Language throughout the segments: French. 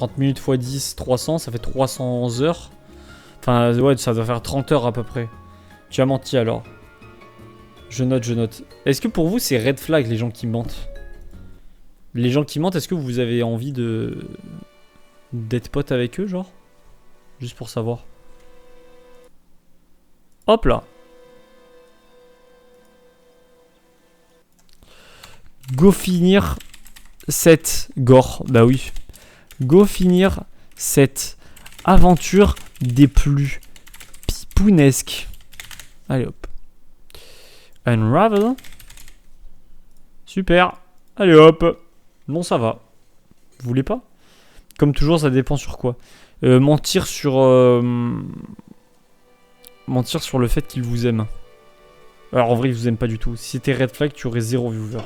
30 minutes x 10, 300, ça fait 300 heures. Enfin, ouais, ça doit faire 30 heures à peu près. Tu as menti alors. Je note, je note. Est-ce que pour vous, c'est red flag les gens qui mentent? Les gens qui mentent, est-ce que vous avez envie de... d'être pote avec eux, genre? Juste pour savoir. Hop là. Go finir cette... Gore, bah oui. Go finir cette aventure des plus pipounesques. Allez hop. Unravel. Super. Allez hop. Non, ça va. Vous voulez pas? Comme toujours, ça dépend sur quoi. Mentir sur le fait qu'il vous aime. Alors en vrai, il vous aime pas du tout. Si c'était red flag, tu aurais 0 viewer.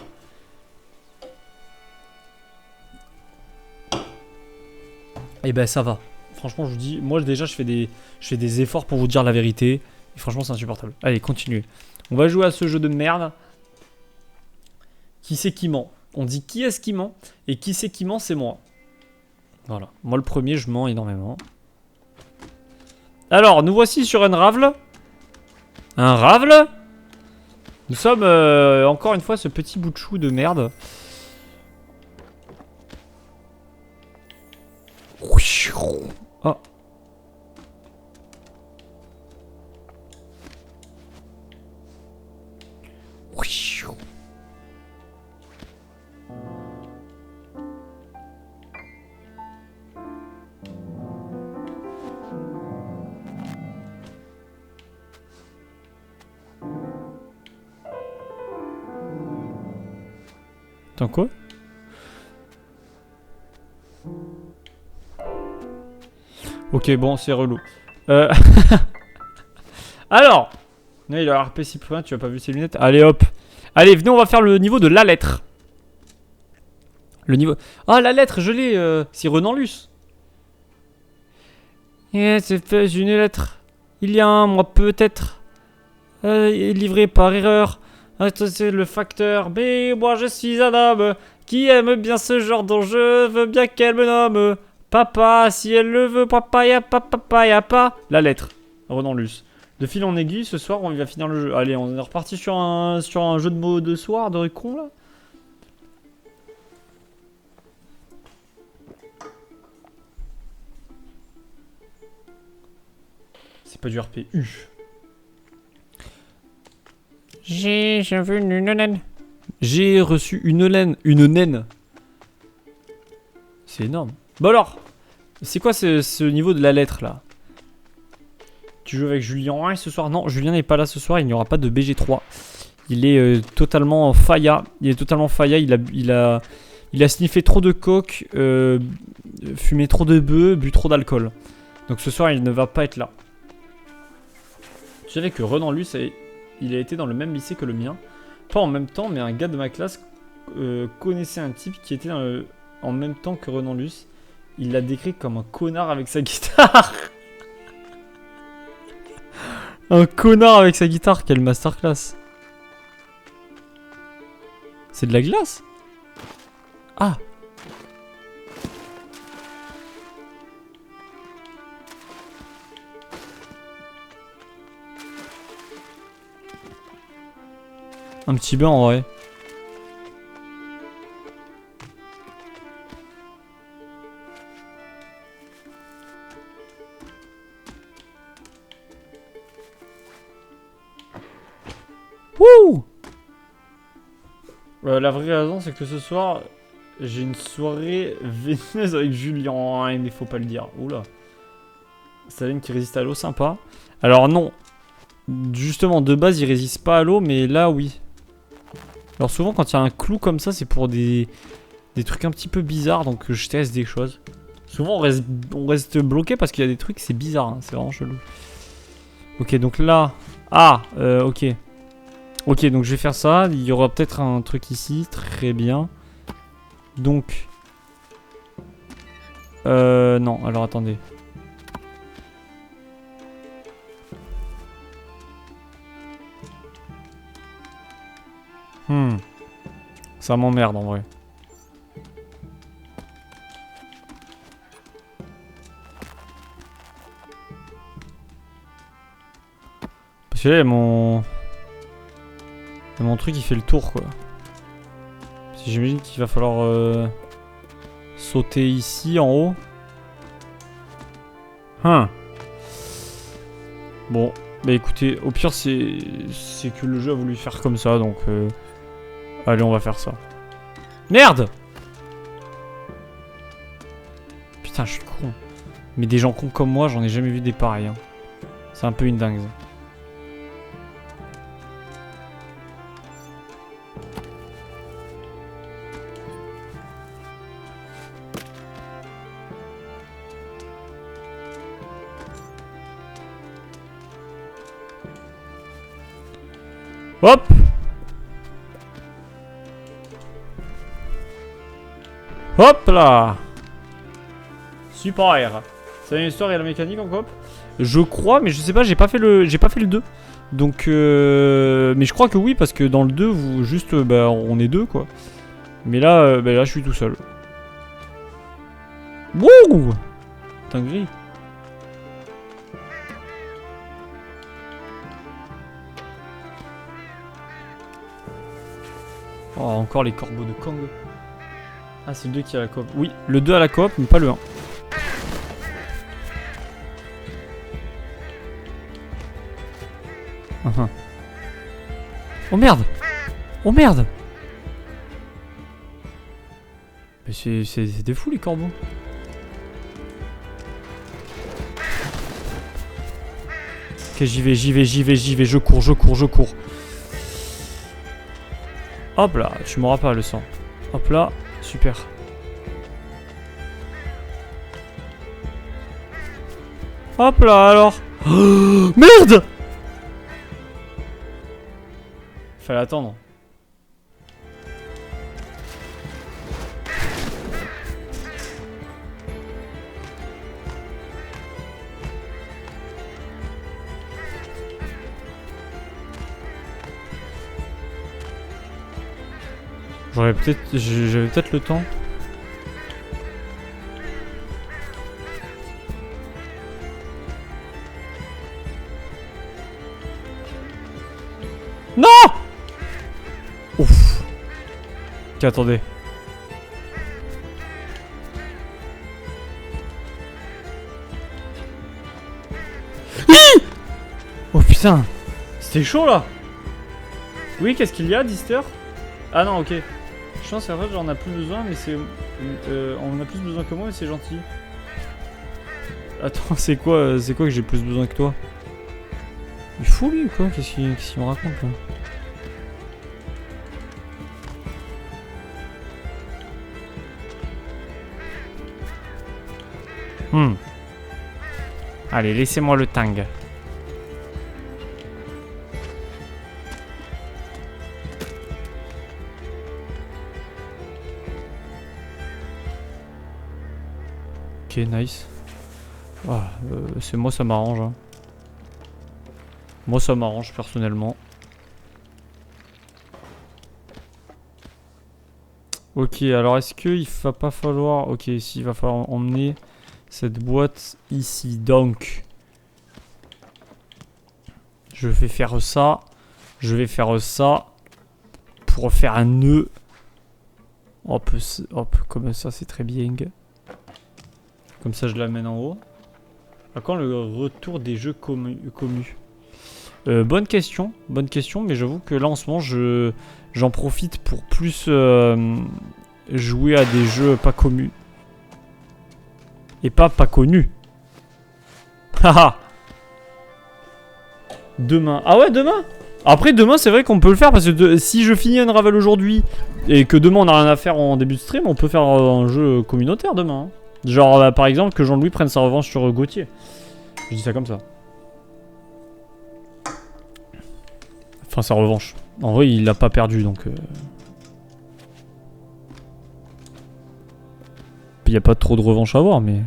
Et ben ça va. Franchement, je vous dis, moi déjà, je fais des efforts pour vous dire la vérité. Et franchement, c'est insupportable. Allez, continuez. On va jouer à ce jeu de merde. Qui c'est qui ment? On dit qui est-ce qui ment? Et qui c'est qui ment, c'est moi. Voilà. Moi, le premier, je mens énormément. Alors, nous voici sur Unravel. Unravel. Nous sommes, encore une fois, ce petit bout de chou de merde. Oh. Attends, quoi? Ok, bon, c'est relou. Alors, non, il a RP si plus loin, tu as pas vu ses lunettes. Allez, hop. Allez, venez, on va faire le niveau de la lettre. Le niveau... Ah, la lettre, je l'ai. C'est Renan Luce. C'est une lettre. Il y a un mois, peut-être. Livré par erreur. C'est le facteur. Mais moi, je suis un homme qui aime bien ce genre dont je veux bien qu'elle me nomme. Papa, si elle le veut, papa, y'a pas. La lettre. Renan Luce. De fil en aiguille, ce soir, on va finir le jeu. Allez, on est reparti sur un jeu de mots de soir, de con, là. C'est pas du RPU. J'ai vu une naine. J'ai reçu une laine. Une naine. C'est énorme. Bon alors, c'est quoi ce niveau de la lettre, là? Tu joues avec Julien ce soir? Non, Julien n'est pas là ce soir, il n'y aura pas de BG3. Il est totalement failla. Il est totalement failla, il a sniffé trop de coke, fumé trop de bœufs, bu trop d'alcool. Donc ce soir, il ne va pas être là. Tu savais que Renan Luce, il a été dans le même lycée que le mien. Pas en même temps, mais un gars de ma classe connaissait un type qui était en même temps que Renan Luce. Il l'a décrit comme un connard avec sa guitare. Un connard avec sa guitare, quelle masterclass. C'est de la glace? Ah. Un petit bain en vrai. Wouh! La vraie raison, c'est que ce soir, j'ai une soirée veineuse avec Julien, mais faut pas le dire. Oula. Staline qui résiste à l'eau, sympa. Alors non. Justement, de base, il résiste pas à l'eau, mais là, oui. Alors souvent, quand il y a un clou comme ça, c'est pour des trucs un petit peu bizarres, donc je teste des choses. Souvent, on reste bloqué parce qu'il y a des trucs, c'est bizarre, hein, c'est vraiment chelou. Ok, donc là... Ah, ok. Ok, donc je vais faire ça. Il y aura peut-être un truc ici. Très bien. Donc... non, alors attendez. Ça m'emmerde en vrai. que là, mon truc il fait le tour quoi. J'imagine qu'il va falloir sauter ici en haut. Bon, bah écoutez, au pire c'est que le jeu a voulu faire comme ça, donc allez, on va faire ça. Merde! Putain, je suis con. Mais des gens cons comme moi, j'en ai jamais vu des pareils. Hein. C'est un peu une dingue. Hop! Hop là! Super! C'est une histoire et la mécanique en coop? Je crois, mais je sais pas, j'ai pas fait le 2. Donc mais je crois que oui, parce que dans le 2, vous juste bah on est deux quoi. Mais là, bah, là je suis tout seul. Wouh! Dinguerie. Oh, encore les corbeaux de Kang. Ah, c'est le 2 qui a la coop. Oui, le 2 a la coop, mais pas le 1. Oh merde! Oh merde! Mais c'est des fous les corbeaux. Ok, j'y vais, je cours. Hop là, tu m'auras pas le sang. Hop là, super. Hop là alors. Oh, merde! Fallait attendre. J'avais peut-être le temps. Non! Ouf. Ok, attendez. Oh putain. C'était chaud là. Oui, qu'est-ce qu'il y a, Dister? Ah non, ok. Je pense qu'en fait j'en ai plus besoin, mais c'est... on a plus besoin que moi, mais c'est gentil. Attends, c'est quoi que j'ai plus besoin que toi? Il est fou lui ou quoi? Qu'est-ce qu'il me raconte là? Allez, laissez-moi le tang. Ok, nice. Ah, c'est moi, ça m'arrange. Hein. Moi, ça m'arrange personnellement. Ok, alors est-ce qu'il va pas falloir... Ok, si, il va falloir emmener cette boîte ici. Donc, je vais faire ça. Je vais faire ça pour faire un nœud. Hop, comme ça, c'est très bien. Comme ça, je l'amène en haut. À quand le retour des jeux commus? Bonne question, mais j'avoue que là en ce moment j'en profite pour plus jouer à des jeux pas commus. Et pas connus. Haha. Demain. Ah ouais, demain? Après demain c'est vrai qu'on peut le faire parce que si je finis Unravel aujourd'hui et que demain on a rien à faire en début de stream, on peut faire un jeu communautaire demain. Hein. Genre par exemple que Jean-Louis prenne sa revanche sur Gauthier. Je dis ça comme ça. Enfin sa revanche. En vrai il l'a pas perdu donc... Il n'y a pas trop de revanche à avoir mais...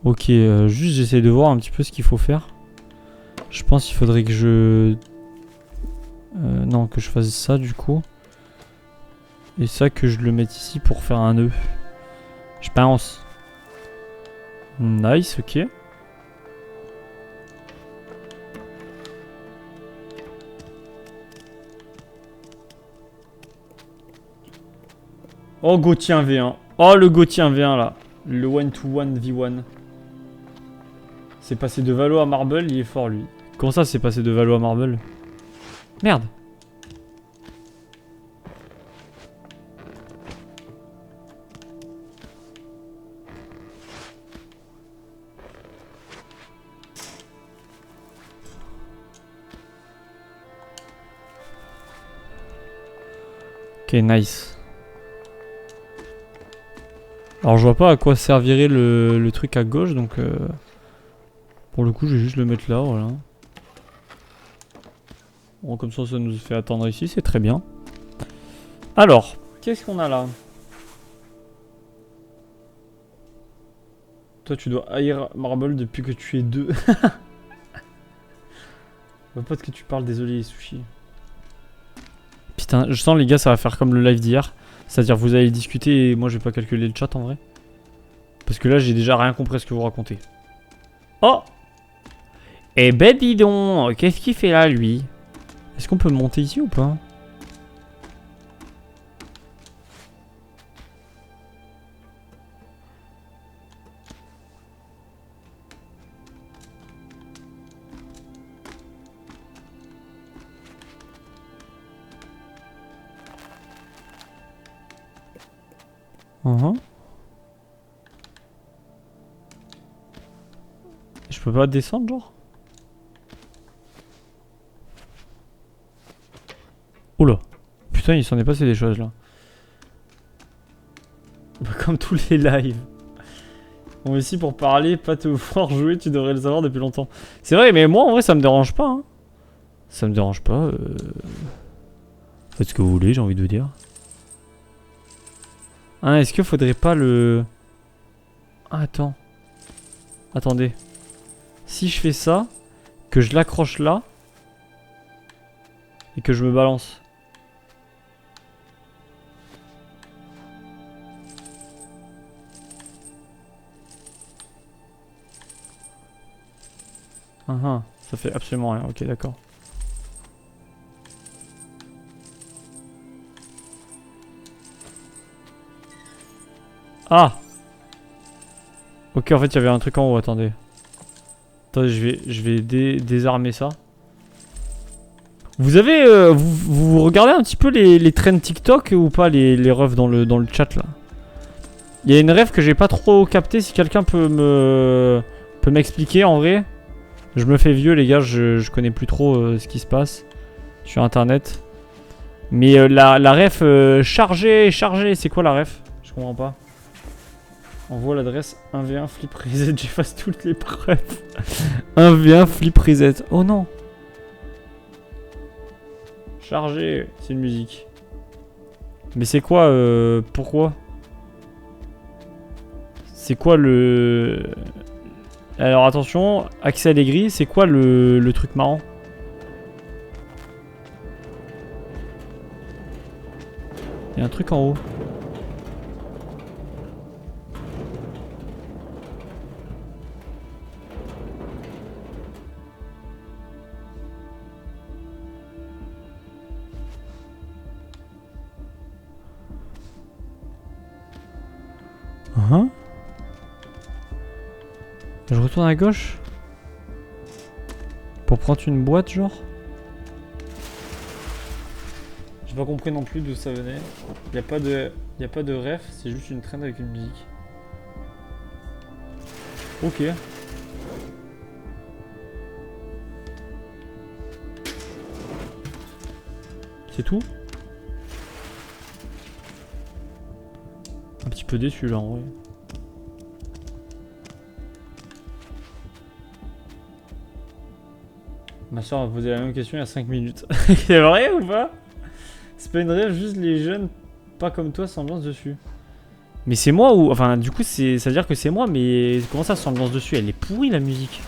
Ok, juste j'essaie de voir un petit peu ce qu'il faut faire. Je pense qu'il faudrait que je... non, que je fasse ça du coup. Et ça que je le mette ici pour faire un nœud. Je pense. Nice, ok. Oh, Gauthier 1v1. Oh, le Gauthier 1v1 là. Le 1-to-1 V1. C'est passé de Valo à Marble, il est fort lui. Comment ça, c'est passé de Valo à Marble? Merde. Ok, nice. Alors je vois pas à quoi servirait le truc à gauche, donc pour le coup je vais juste le mettre là, voilà. Bon, comme ça nous fait attendre ici, c'est très bien. Alors, qu'est-ce qu'on a là? Toi tu dois haïr Marble depuis que tu es 2. Je vois pas de que tu parles, désolé les sushis. Putain, je sens les gars ça va faire comme le live d'hier. C'est-à-dire vous allez discuter et moi je vais pas calculer le chat en vrai. Parce que là j'ai déjà rien compris à ce que vous racontez. Oh! Eh ben dis donc, qu'est-ce qu'il fait là lui? Est-ce qu'on peut monter ici ou pas? Je peux pas descendre genre? Oula. Putain il s'en est passé des choses là. Comme tous les lives. On est ici pour parler, pas te voir jouer, tu devrais le savoir depuis longtemps. C'est vrai, mais moi en vrai ça me dérange pas. Hein. Ça me dérange pas. Faites ce que vous voulez, j'ai envie de vous dire. Ah, est-ce qu'il faudrait pas le... Ah, attends. Attendez. Si je fais ça, que je l'accroche là, et que je me balance. Ça fait absolument rien, ok d'accord. Ah! Ok, en fait il y avait un truc en haut, attendez. Attendez, je vais désarmer ça. Vous avez... vous regardez un petit peu les trends TikTok ou pas, les refs dans le chat là? Il y a une ref que j'ai pas trop capté, si quelqu'un peut m'expliquer en vrai. Je me fais vieux les gars, je connais plus trop ce qui se passe sur internet. Mais la ref chargée, c'est quoi la ref? Je comprends pas. Envoie l'adresse 1v1 flip reset, j'efface toutes les preuves. 1v1 flip reset, oh non. Chargé, c'est une musique. Mais c'est quoi, pourquoi? C'est quoi le... Alors attention, accès à des grilles, c'est quoi le truc marrant? Il y a un truc en haut. Je retourne à gauche pour prendre une boîte genre. J'ai pas compris non plus d'où ça venait. Y a pas de ref, c'est juste une traîne avec une musique. Ok. C'est tout? Un petit peu déçu là en vrai. Ma soeur m'a posé la même question il y a 5 minutes. C'est vrai ou pas? C'est pas une rêve, juste les jeunes pas comme toi s'ambiancent dessus. Mais c'est moi ou... Enfin du coup ça veut dire que c'est moi, mais comment ça s'ambiance dessus? Elle est pourrie la musique.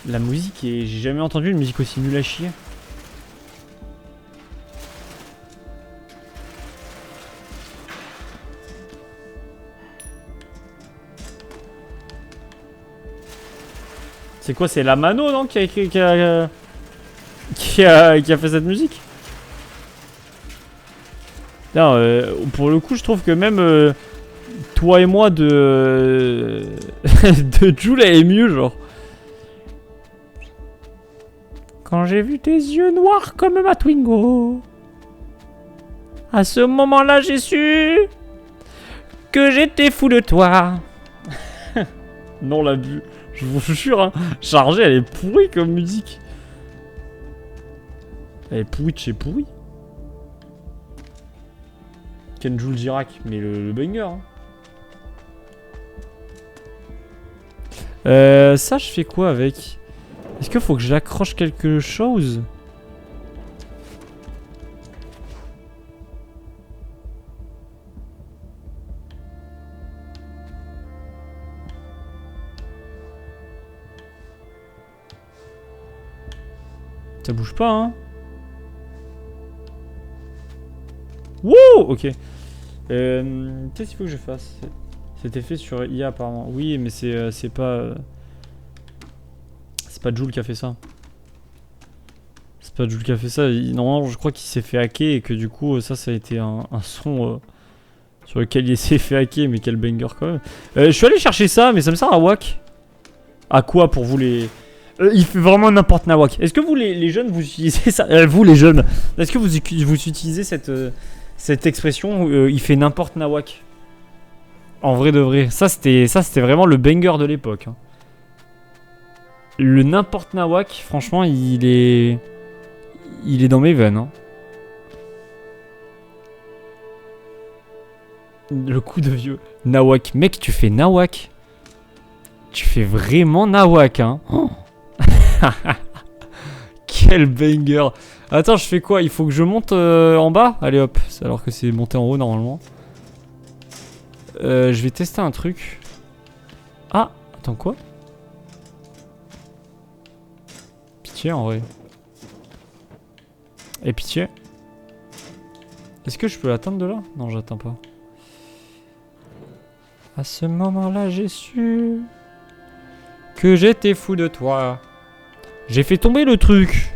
La musique est... J'ai jamais entendu une musique aussi nulle à chier. C'est quoi, c'est la Mano, non, qui a écrit, qui a fait cette musique? Non, pour le coup, je trouve que même toi et moi de de Jul, elle est mieux, genre. Quand j'ai vu tes yeux noirs comme ma Twingo, à ce moment-là, j'ai su que j'étais fou de toi. Non, la vue, je vous jure, hein, chargée, elle est pourrie comme musique. Elle est pourrie de chez pourrie. Kenjul Girac, mais le banger. Hein. Ça, je fais quoi avec? Est-ce qu'il faut que j'accroche quelque chose? Ça bouge pas, hein? Wouh! Ok. Qu'est-ce qu'il faut que je fasse? C'était fait sur IA apparemment. Oui, mais c'est pas... c'est pas Jul qui a fait ça. C'est pas Jul qui a fait ça. Normalement, je crois qu'il s'est fait hacker et que du coup, ça a été un son sur lequel il s'est fait hacker. Mais quel banger quand même. Je suis allé chercher ça, mais ça me sert à whack. À quoi pour vous les... il fait vraiment n'importe nawak. Est-ce que vous les jeunes vous utilisez ça? Vous les jeunes, est-ce que vous utilisez cette expression il fait n'importe nawak? En vrai de vrai, ça c'était vraiment le banger de l'époque. Hein. Le n'importe nawak, franchement, il est dans mes veines. Hein. Le coup de vieux. Nawak, mec, tu fais nawak. Tu fais vraiment nawak, hein. Oh. Quel banger. Attends, je fais quoi? Il faut que je monte en bas? Allez hop, alors que c'est monté en haut normalement. Je vais tester un truc. Ah, attends quoi? Pitié en vrai. Et pitié. Est-ce que je peux l'atteindre de là? Non, j'atteins pas. À ce moment-là, j'ai su que j'étais fou de toi. J'ai fait tomber le truc.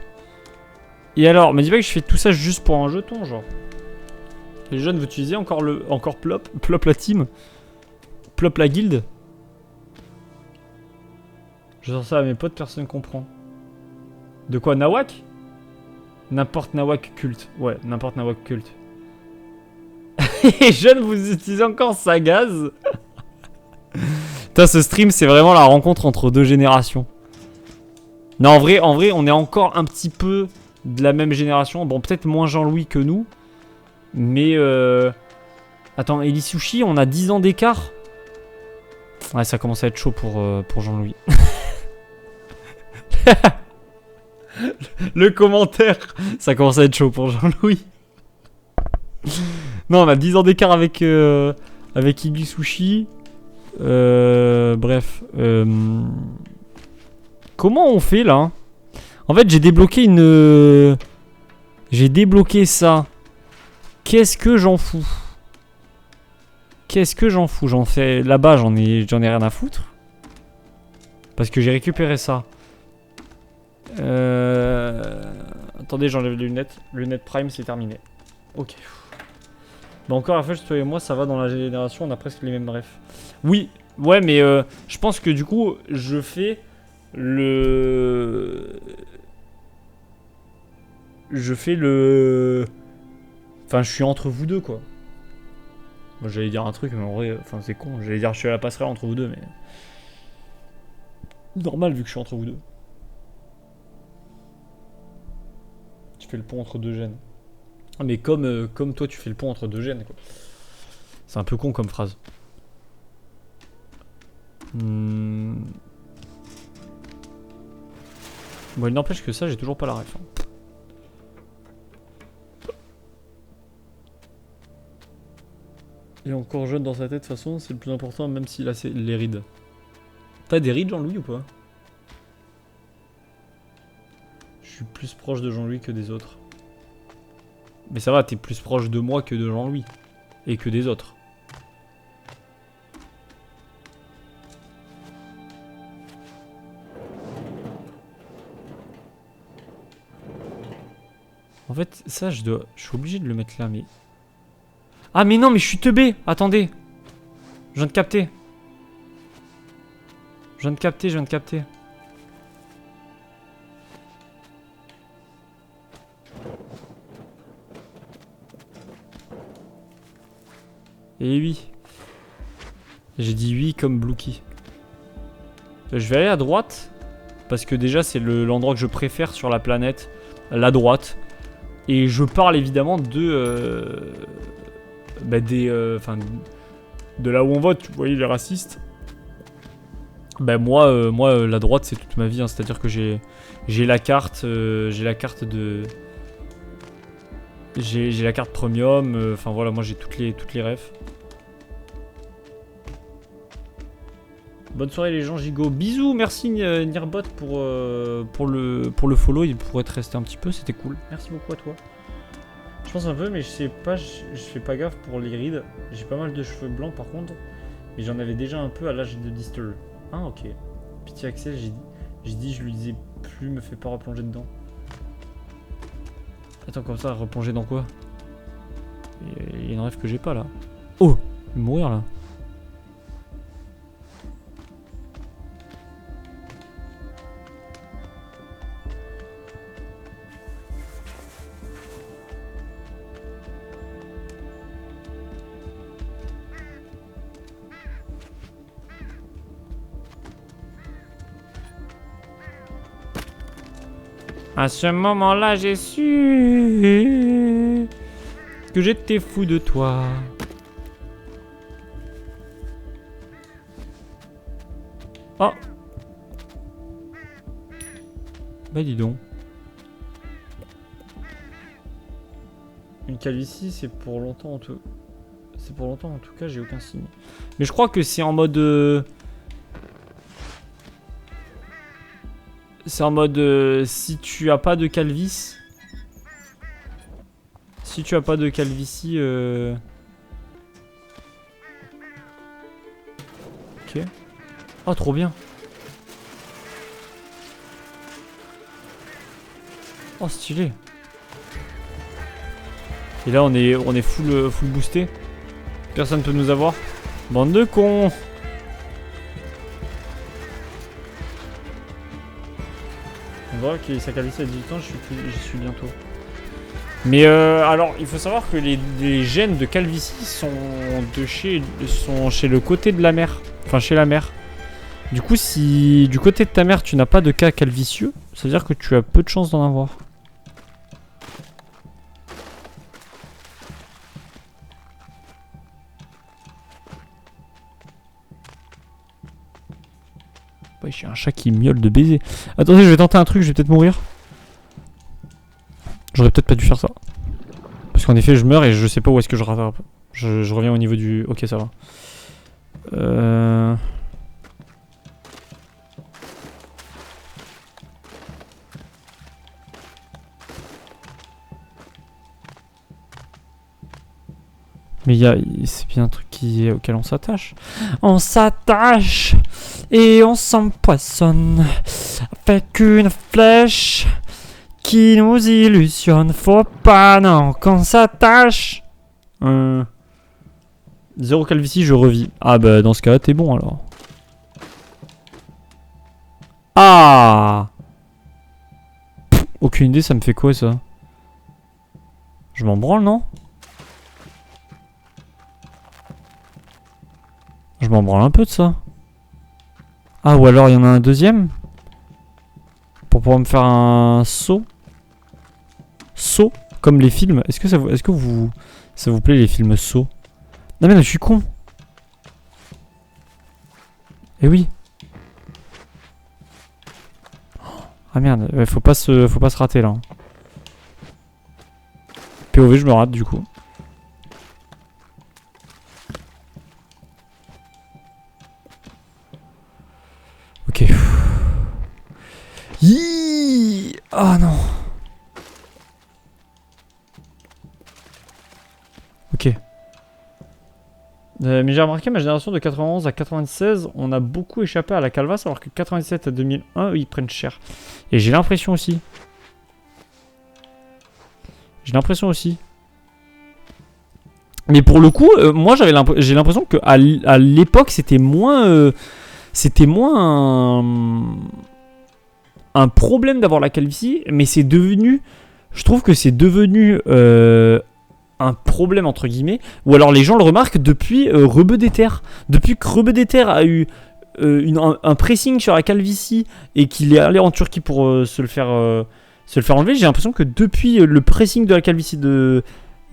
Et alors, me dis pas que je fais tout ça juste pour un jeton, genre. Les jeunes, vous utilisez encore Plop? Plop la team? Plop la guilde? Je sors ça à mes potes, personne comprend. De quoi, nawak? N'importe nawak culte. Ouais, n'importe nawak culte. Les jeunes, vous utilisez encore Sagaz? Putain, ce stream, c'est vraiment la rencontre entre deux générations. Non, en vrai, on est encore un petit peu de la même génération. Bon, peut-être moins Jean-Louis que nous. Mais attends, Elisushi, on a 10 ans d'écart. Ouais, ça commence à être chaud pour Jean-Louis. Le commentaire, ça commence à être chaud pour Jean-Louis. Non, on a 10 ans d'écart avec Elisushi. Bref. Comment on fait là? En fait, j'ai débloqué une... J'ai débloqué ça. Qu'est-ce que j'en fous? Qu'est-ce que j'en fous? J'en fais... Là-bas, j'en ai rien à foutre. Parce que j'ai récupéré ça. Attendez, j'enlève les lunettes. Lunettes Prime, c'est terminé. Ok. Bah encore la fois, toi et moi, ça va dans la génération, on a presque les mêmes refs. Oui, ouais, mais je pense que du coup, je fais le... Enfin, je suis entre vous deux, quoi. Moi, j'allais dire un truc, mais en vrai, enfin, c'est con. J'allais dire je suis à la passerelle entre vous deux, mais... Normal, vu que je suis entre vous deux. Tu fais le pont entre deux gènes. Mais comme toi, tu fais le pont entre deux gènes, quoi. C'est un peu con comme phrase. Bon, il n'empêche que ça, j'ai toujours pas la ref. Hein. Il est encore jeune dans sa tête, de toute façon, c'est le plus important, même s'il a les rides. T'as des rides, Jean-Louis, ou pas? Je suis plus proche de Jean-Louis que des autres. Mais ça va, t'es plus proche de moi que de Jean-Louis. Et que des autres. En fait, ça, je suis obligé de le mettre là, mais... Ah, mais non, mais je suis teubé. Attendez. Je viens de capter. Je viens de capter. Et oui. J'ai dit oui comme Blookie. Je vais aller à droite. Parce que déjà, c'est l'endroit que je préfère sur la planète. La droite. Et je parle évidemment de... de là où on vote, vous voyez les racistes. Ben moi la droite c'est toute ma vie, hein, c'est-à-dire que j'ai la carte, j'ai la carte premium, enfin voilà, moi j'ai toutes les refs. Bonne soirée les gens, gigot. Bisous, merci Nirbot pour le follow, il pourrait te rester un petit peu, c'était cool. Merci beaucoup à toi. Je pense un peu, mais je sais pas, je fais pas gaffe pour les rides. J'ai pas mal de cheveux blancs par contre, mais j'en avais déjà un peu à l'âge de Distel. Ah ok. Pitié Axel, j'ai dit, je lui disais plus, me fais pas replonger dedans. Attends, comme ça, replonger dans quoi? Il y a une rêve que j'ai pas là. Oh, je vais mourir là. À ce moment-là, j'ai su que j'étais fou de toi. Oh. Bah dis donc. Une calvitie, c'est pour longtemps en tout. C'est pour longtemps en tout cas, j'ai aucun signe. Mais je crois que c'est en mode... C'est en mode si tu as pas de calvitie. Si tu as pas de calvitie. Ok. Oh, trop bien. Oh, stylé. Et là, on est full boosté. Personne peut nous avoir. Bande de cons. On voit que sa calvitie à 18 ans, j'y suis bientôt. Mais alors, il faut savoir que les gènes de calvitie sont chez le côté de la mère. Enfin, chez la mère. Du coup, si du côté de ta mère, tu n'as pas de cas calvicieux, ça veut dire que tu as peu de chances d'en avoir. Ouais, j'ai un chat qui miaule de baiser. Attendez, je vais tenter un truc, je vais peut-être mourir. J'aurais peut-être pas dû faire ça. Parce qu'en effet, je meurs et je sais pas où est-ce que je rattrape. Je reviens au niveau du... Ok, ça va. Mais c'est bien un truc auquel on s'attache. On s'attache et on s'empoisonne avec une flèche qui nous illusionne. Faut pas non qu'on s'attache. Zéro calvitie, je revis. Ah bah dans ce cas, t'es bon alors. Ah. Pff, aucune idée, ça me fait quoi ça? Je m'en branle, non? Je m'en branle un peu de ça. Ah, ou alors il y en a un deuxième? Pour pouvoir me faire un saut? Saut? Comme les films. Est-ce que ça vous plaît les films sauts? Non mais non, je suis con. Eh oui. Ah merde, faut pas se rater là. POV, je me rate du coup. Ok. Yii. Ah non. Ok. Mais j'ai remarqué ma génération de 91 à 96, on a beaucoup échappé à la calvasse, alors que 97 à 2001, eux, ils prennent cher. Et j'ai l'impression aussi J'ai l'impression aussi. Mais pour le coup, moi j'ai l'impression que à l'époque c'était moins un problème d'avoir la calvitie, mais c'est devenu, je trouve que c'est devenu un problème entre guillemets, ou alors les gens le remarquent depuis Rebeu d'Ether. Depuis que Rebeu d'Ether a eu un pressing sur la calvitie et qu'il est allé en Turquie pour se le faire enlever, j'ai l'impression que depuis le pressing de la calvitie de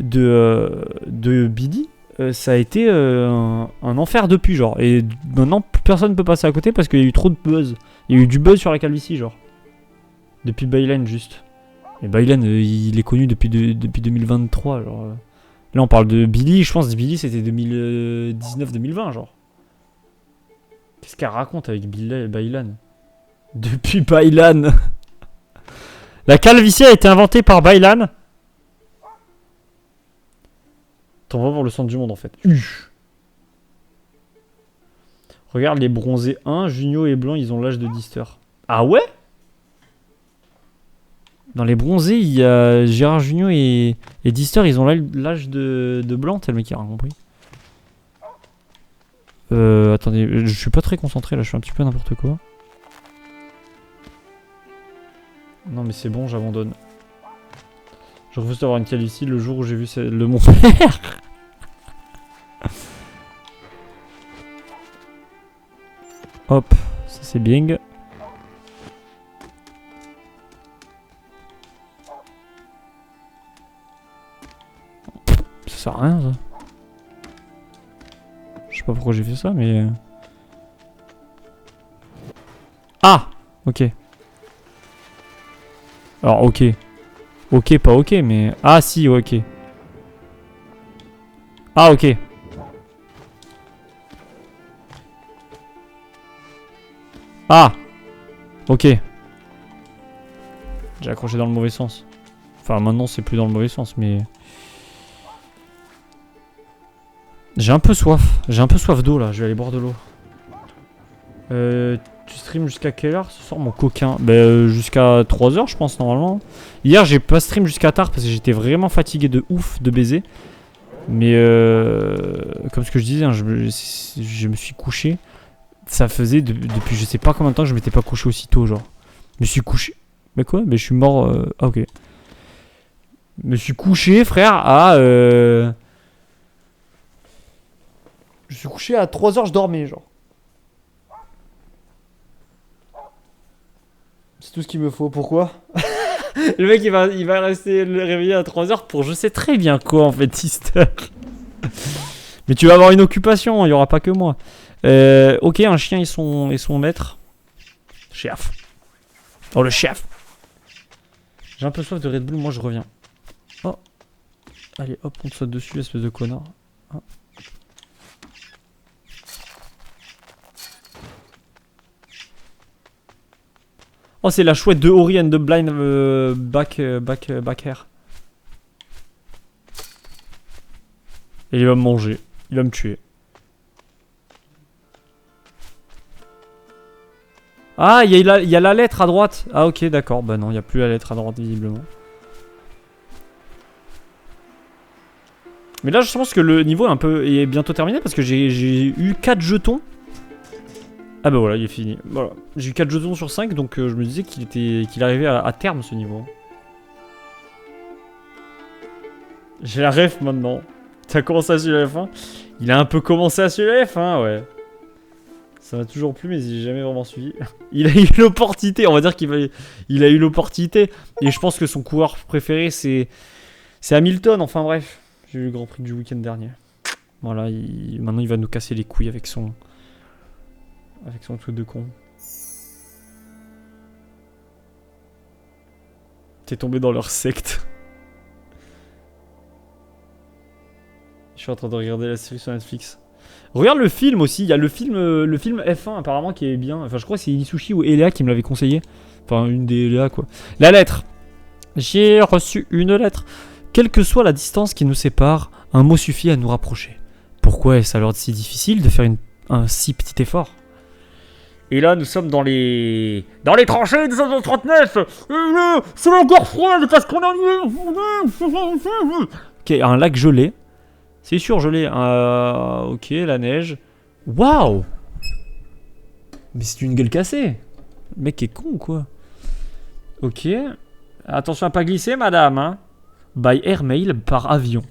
Billy, ça a été un enfer depuis, genre. Et maintenant, personne ne peut passer à côté parce qu'il y a eu trop de buzz. Il y a eu du buzz sur la calvitie, genre. Depuis Baylan, juste. Et Baylan, il est connu depuis 2023, genre. Là, on parle de Billy, je pense que Billy, c'était 2019-2020, genre. Qu'est-ce qu'elle raconte avec Baylan? Depuis Baylan. La calvitie a été inventée par Baylan. T'en vas voir le centre du monde en fait. Regarde les bronzés 1, Junio et Blanc, ils ont l'âge de Dister. Ah ouais? Dans les bronzés, il y a Gérard Junio et Dister, ils ont l'âge de Blanc, tel mec qui a rien compris. Attendez, je suis pas très concentré là, je fais un petit peu n'importe quoi. Non mais c'est bon, j'abandonne. Je refuse d'avoir une calvitie le jour où j'ai vu le mon père. Hop, ça c'est Bing. Ça sert à rien ça. Je sais pas pourquoi j'ai fait ça mais... Ah! Ok. Alors ok. Ok, pas ok, mais... Ah si, ok. Ah ok. Ah! Ok. J'ai accroché dans le mauvais sens. Enfin, maintenant, c'est plus dans le mauvais sens, mais... J'ai un peu soif. J'ai un peu soif d'eau, là. Je vais aller boire de l'eau. Tu stream jusqu'à quelle heure ce soir, mon coquin? Jusqu'à 3h, je pense, normalement. Hier, j'ai pas stream jusqu'à tard parce que j'étais vraiment fatigué de ouf de baiser. Mais comme ce que je disais, hein, je me suis couché. Ça faisait depuis je sais pas combien de temps que je m'étais pas couché aussitôt, genre. Je me suis couché. Mais quoi? Mais je suis mort. Ah, ok. Je me suis couché, frère, à. Je suis couché à 3h, je dormais, genre. C'est tout ce qu'il me faut. Pourquoi? Le mec, il va rester réveillé à 3h pour je sais très bien quoi, en fait, Easter. Mais tu vas avoir une occupation, il n'y aura pas que moi. Ok, un chien et son maître. Chef. Oh, le chef. J'ai un peu soif de Red Bull, moi je reviens. Oh. Allez, hop, on te saute dessus, espèce de connard. Oh. Oh, c'est la chouette de Ori and the Blind back hair. Et il va me manger. Il va me tuer. Ah, il y a la lettre à droite. Ah, ok, d'accord. Bah non, il n'y a plus la lettre à droite, visiblement. Mais là, je pense que le niveau est bientôt terminé parce que j'ai eu 4 jetons. Ah bah voilà, il est fini. Voilà. J'ai eu 4 jetons sur 5, donc je me disais qu'il arrivait à terme ce niveau. J'ai la ref maintenant. T'as commencé à suivre la F1? Il a un peu commencé à suivre la F1, ouais. Ça m'a toujours plu, mais j'ai jamais vraiment suivi. Il a eu l'opportunité, on va dire qu'il a eu l'opportunité. Et je pense que son coureur préféré, c'est Hamilton, enfin bref. J'ai eu le Grand Prix du week-end dernier. Voilà, maintenant il va nous casser les couilles avec son truc de con. T'es tombé dans leur secte. Je suis en train de regarder la série sur Netflix. Regarde le film aussi, il y a le film F1 apparemment qui est bien. Enfin je crois que c'est Isushi ou Eléa qui me l'avait conseillé. Enfin une des Eléa quoi. La lettre. J'ai reçu une lettre. Quelle que soit la distance qui nous sépare, un mot suffit à nous rapprocher. Pourquoi est-ce alors si difficile de faire un si petit effort? Et là, nous sommes dans les tranchées des années 39. C'est encore froid parce qu'on a... Ok, un lac gelé. C'est sûr, gelé. Ok, la neige. Waouh. Mais c'est une gueule cassée. Le mec est con ou quoi? Ok. Attention à pas glisser, madame. Hein. By airmail, par avion.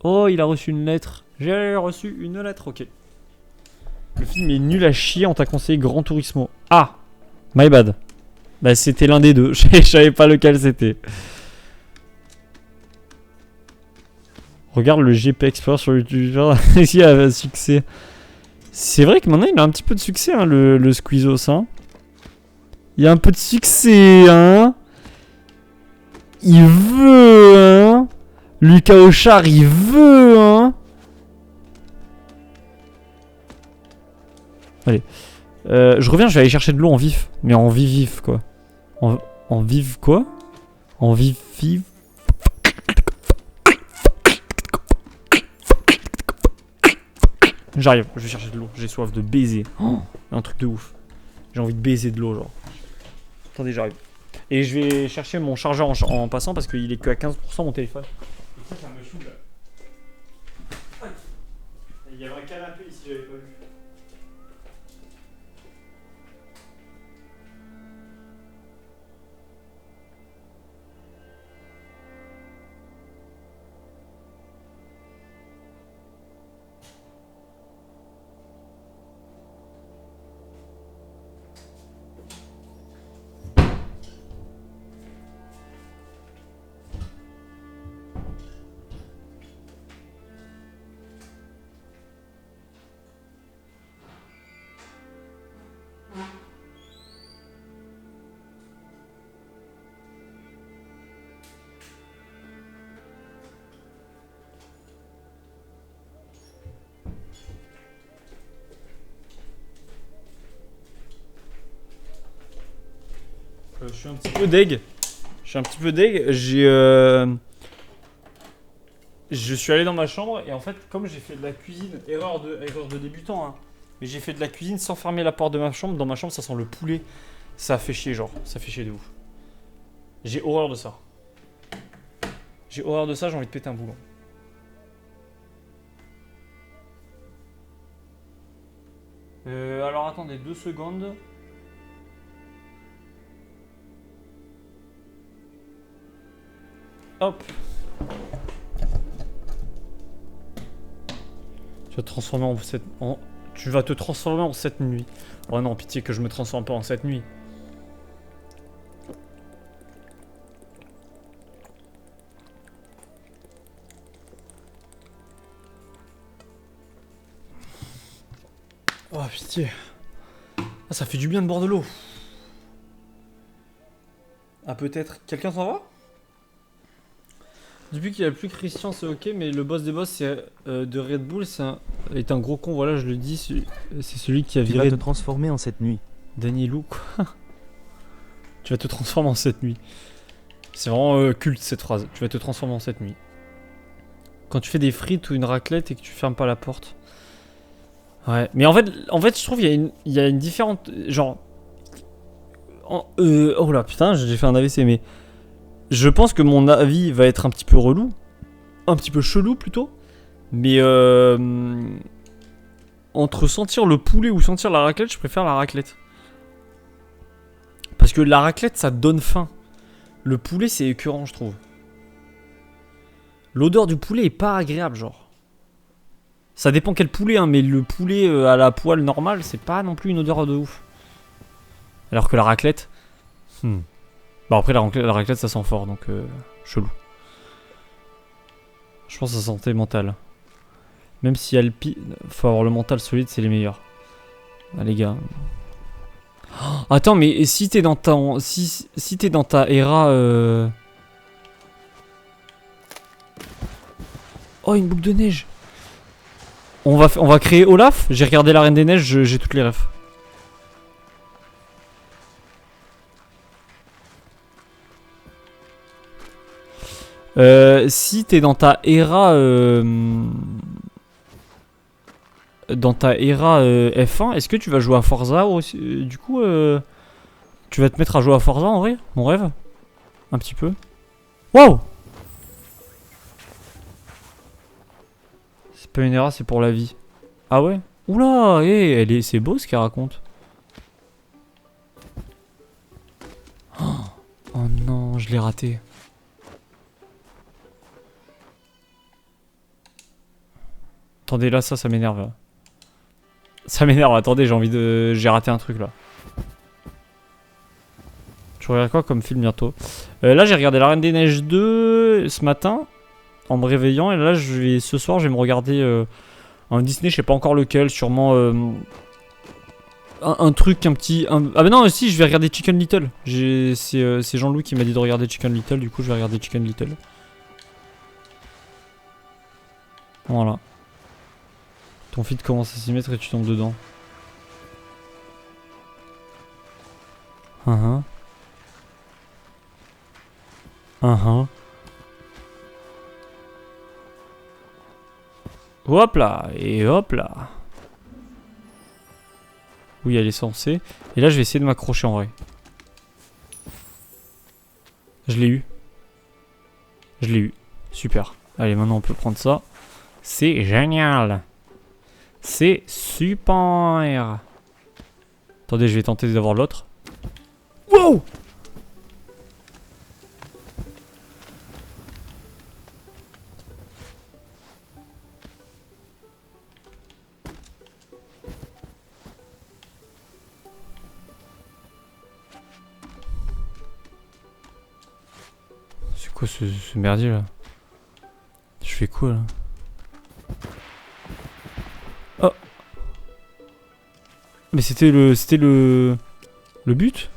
Oh, il a reçu une lettre. J'ai reçu une lettre, ok. Le film est nul à chier, on t'a conseillé Gran Turismo. Ah, my bad. Bah c'était l'un des deux, je savais pas lequel c'était. Regarde le GP Explorer sur YouTube, il a un succès. C'est vrai que maintenant il a un petit peu de succès, hein, le Squeezos. Hein. Il y a un peu de succès, hein. Il veut, hein. Lucas Auchard, il veut, hein. Allez. Je reviens, je vais aller chercher de l'eau en vif. Mais en vif, quoi. En vive quoi? En vif. J'arrive, je vais chercher de l'eau. J'ai soif de baiser. Oh, un truc de ouf. J'ai envie de baiser de l'eau, genre. Attendez, j'arrive. Et je vais chercher mon chargeur en passant parce qu'il est que à 15% mon téléphone. Et ça me saoule. Il y avait un canapé ici, j'avais pas vu. Je suis un petit peu deg. Je suis allé dans ma chambre et en fait, comme j'ai fait de la cuisine, erreur de débutant, hein, mais j'ai fait de la cuisine sans fermer la porte de ma chambre. Dans ma chambre, ça sent le poulet. Ça fait chier, genre. Ça fait chier de ouf. J'ai horreur de ça. J'ai horreur de ça, j'ai envie de péter un boulon. Alors attendez 2 secondes. Hop. Tu vas te transformer en cette nuit. Oh non, pitié que je me transforme pas en cette nuit. Oh pitié. Ah, ça fait du bien de boire de l'eau. Ah peut-être. Quelqu'un s'en va? Depuis qu'il n'y a plus Christian, c'est ok, mais le boss des boss c'est, de Red Bull est un gros con, voilà, je le dis, c'est celui qui a Tu viré... vas te transformer en cette nuit. Danielou, quoi. Tu vas te transformer en cette nuit. C'est vraiment culte cette phrase. Tu vas te transformer en cette nuit. Quand tu fais des frites ou une raclette et que tu fermes pas la porte. Ouais, mais en fait je trouve qu'il y a une différente... Genre... oh là, putain, j'ai fait un AVC, mais... Je pense que mon avis va être un petit peu relou. Un petit peu chelou plutôt. Mais entre sentir le poulet ou sentir la raclette, je préfère la raclette. Parce que la raclette, ça donne faim. Le poulet, c'est écœurant, je trouve. L'odeur du poulet est pas agréable, genre. Ça dépend quel poulet, hein, mais le poulet à la poêle normale, c'est pas non plus une odeur de ouf. Alors que la raclette... Bon après la raclette ça sent fort donc chelou. Je pense que ça sentait mental. Même si Alpi... Faut avoir le mental solide, c'est les meilleurs. Ah les gars. Oh, attends mais si t'es dans ta... Si t'es dans ta era... Oh une boucle de neige. On va créer Olaf. J'ai regardé la Reine des Neiges, j'ai toutes les refs. Si t'es dans ta era dans ta Era F1, est-ce que tu vas jouer à Forza aussi du coup, tu vas te mettre à jouer à Forza en vrai? Mon rêve? Un petit peu. Wow! C'est pas une Era, c'est pour la vie. Ah ouais? Oula, c'est beau ce qu'elle raconte. Oh non, je l'ai raté. Attendez, là, ça m'énerve. Là. Ça m'énerve, attendez, j'ai raté un truc là. Tu regardes quoi comme film bientôt? Là, j'ai regardé La Reine des Neiges 2 ce matin, en me réveillant. Et là, ce soir, je vais me regarder un Disney, je sais pas encore lequel, sûrement un truc, Ah mais non, si, je vais regarder Chicken Little. C'est Jean-Louis qui m'a dit de regarder Chicken Little, du coup, je vais regarder Chicken Little. Voilà. Ton feed commence à s'y mettre et tu tombes dedans. Hop là, et hop là. Oui, elle est censée. Et là, je vais essayer de m'accrocher en vrai. Je l'ai eu. Je l'ai eu. Super. Allez, maintenant on peut prendre ça. C'est génial. C'est super. Attendez, je vais tenter d'avoir l'autre. Wow! C'est quoi ce merdier là? Je fais quoi là? Oh! Mais c'était le but?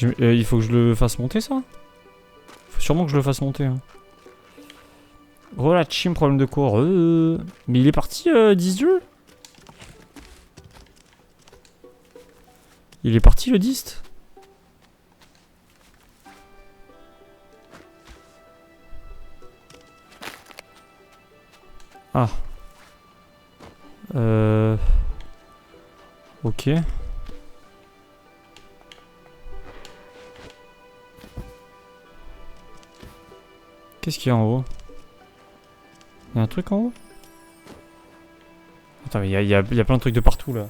Il faut que je le fasse monter ça? Faut sûrement que je le fasse monter. Hein. Oh la chim, problème de corps. Mais il est parti 10 jeux? Il est parti le 10? Ah. Ok. Qu'est-ce qu'il y a en haut? Il y a un truc en haut? Attends, mais il y a plein de trucs de partout là.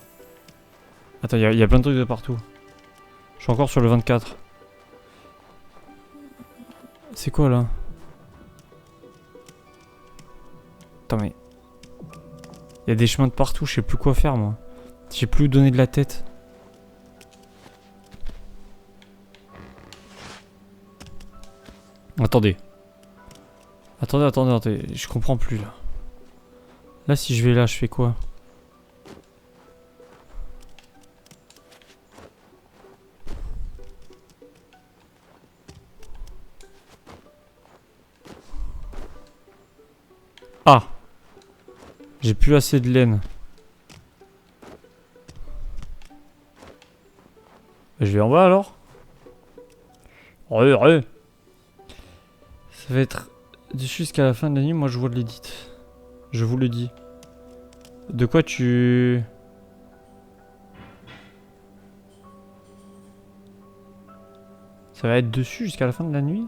Attends, il y a plein de trucs de partout. Je suis encore sur le 24. C'est quoi là? Attends, mais... Il y a des chemins de partout, je sais plus quoi faire moi. J'ai plus où donner de la tête. Attendez. Attendez, je comprends plus là. Là, si je vais là, je fais quoi? Ah! J'ai plus assez de laine. Je vais en bas alors? Ouais. Ça va être jusqu'à la fin de la nuit, moi je vois de l'édit. Je vous le dis. De quoi tu... Ça va être dessus jusqu'à la fin de la nuit?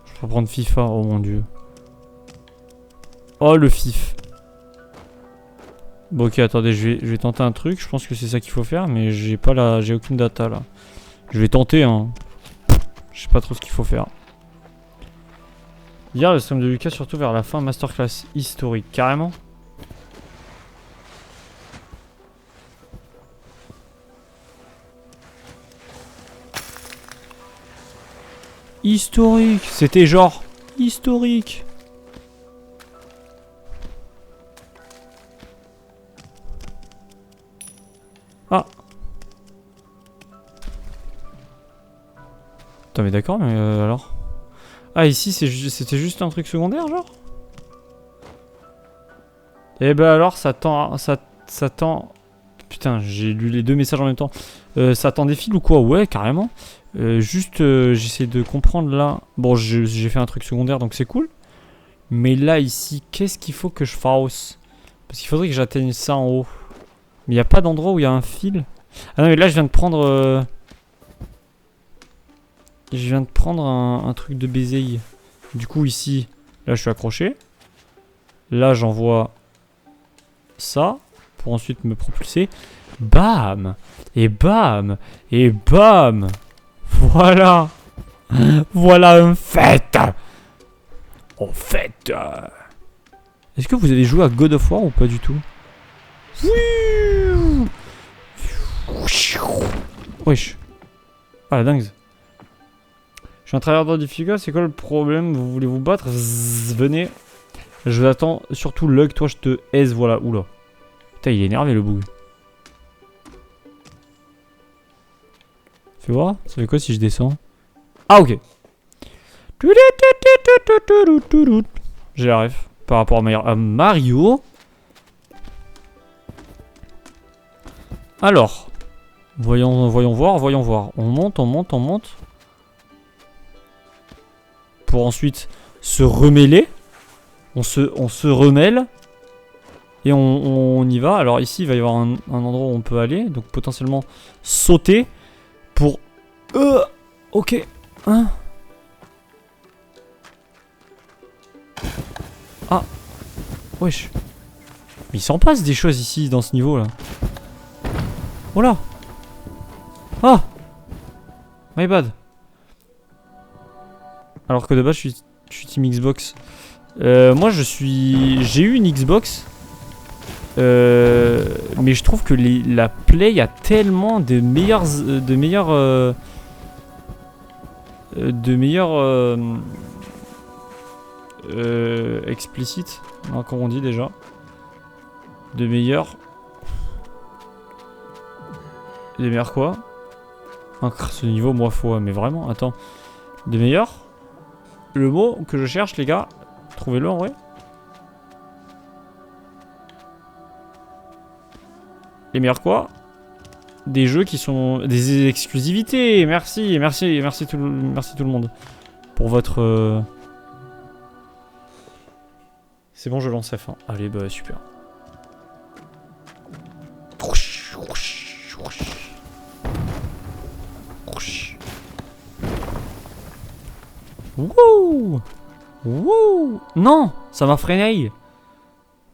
Je vais prendre FIFA, oh mon dieu. Oh le fif. Bon ok, attendez, je vais tenter un truc. Je pense que c'est ça qu'il faut faire, mais j'ai aucune data là. Je vais tenter hein. Je sais pas trop ce qu'il faut faire. Hier, le stream de Lucas, surtout vers la fin, masterclass historique, carrément. Historique, c'était genre historique. Ah. Attends mais d'accord, mais alors... Ah ici c'était juste un truc secondaire genre? Eh ben alors ça tend Putain, j'ai lu les deux messages en même temps. Ça attend des fils ou quoi? Ouais, carrément. Juste, j'essaie de comprendre là. Bon, j'ai fait un truc secondaire, donc c'est cool. Mais là, ici, qu'est-ce qu'il faut que je fasse? Parce qu'il faudrait que j'atteigne ça en haut. Mais il n'y a pas d'endroit où il y a un fil. Ah non, mais là, je viens de prendre... Je viens de prendre un truc de baiser. Du coup, ici, là, je suis accroché. Là, j'envoie ça pour ensuite me propulser. Bam! Et bam! Et bam! Voilà! Voilà un fait! En fait! Est-ce que vous avez joué à God of War ou pas du tout? Wesh! Ah la dingue! Je suis un travailleur de difficile, c'est quoi le problème? Vous voulez vous battre? Venez! Je vous attends, surtout Lug, toi je te aise, voilà, oula. Putain, il est énervé le bug. Fais voir, ça fait quoi si je descends? Ah ok. J'ai la ref par rapport à Mario. Alors, voyons voir. On monte. Pour ensuite se remêler. On se remêle. Et on y va. Alors ici, il va y avoir un endroit où on peut aller. Donc potentiellement sauter. Pour... ok. Hein? Ah. Wesh. Mais il s'en passe des choses ici, dans ce niveau là. Voilà. Ah. My bad. Alors que de base, je suis team Xbox. Moi, j'ai eu une Xbox. Mais je trouve que la Play a tellement de meilleurs explicites, hein, comme on dit déjà, de meilleurs quoi? Ce niveau moi faut, mais vraiment, attends, de meilleurs, le mot que je cherche les gars, trouvez-le en vrai. Les meilleurs quoi? Des jeux qui sont des exclusivités. Merci tout le monde pour votre... C'est bon, je lance F1. Allez, bah super. Wouh! Wouh! Non! Ça m'a freiné.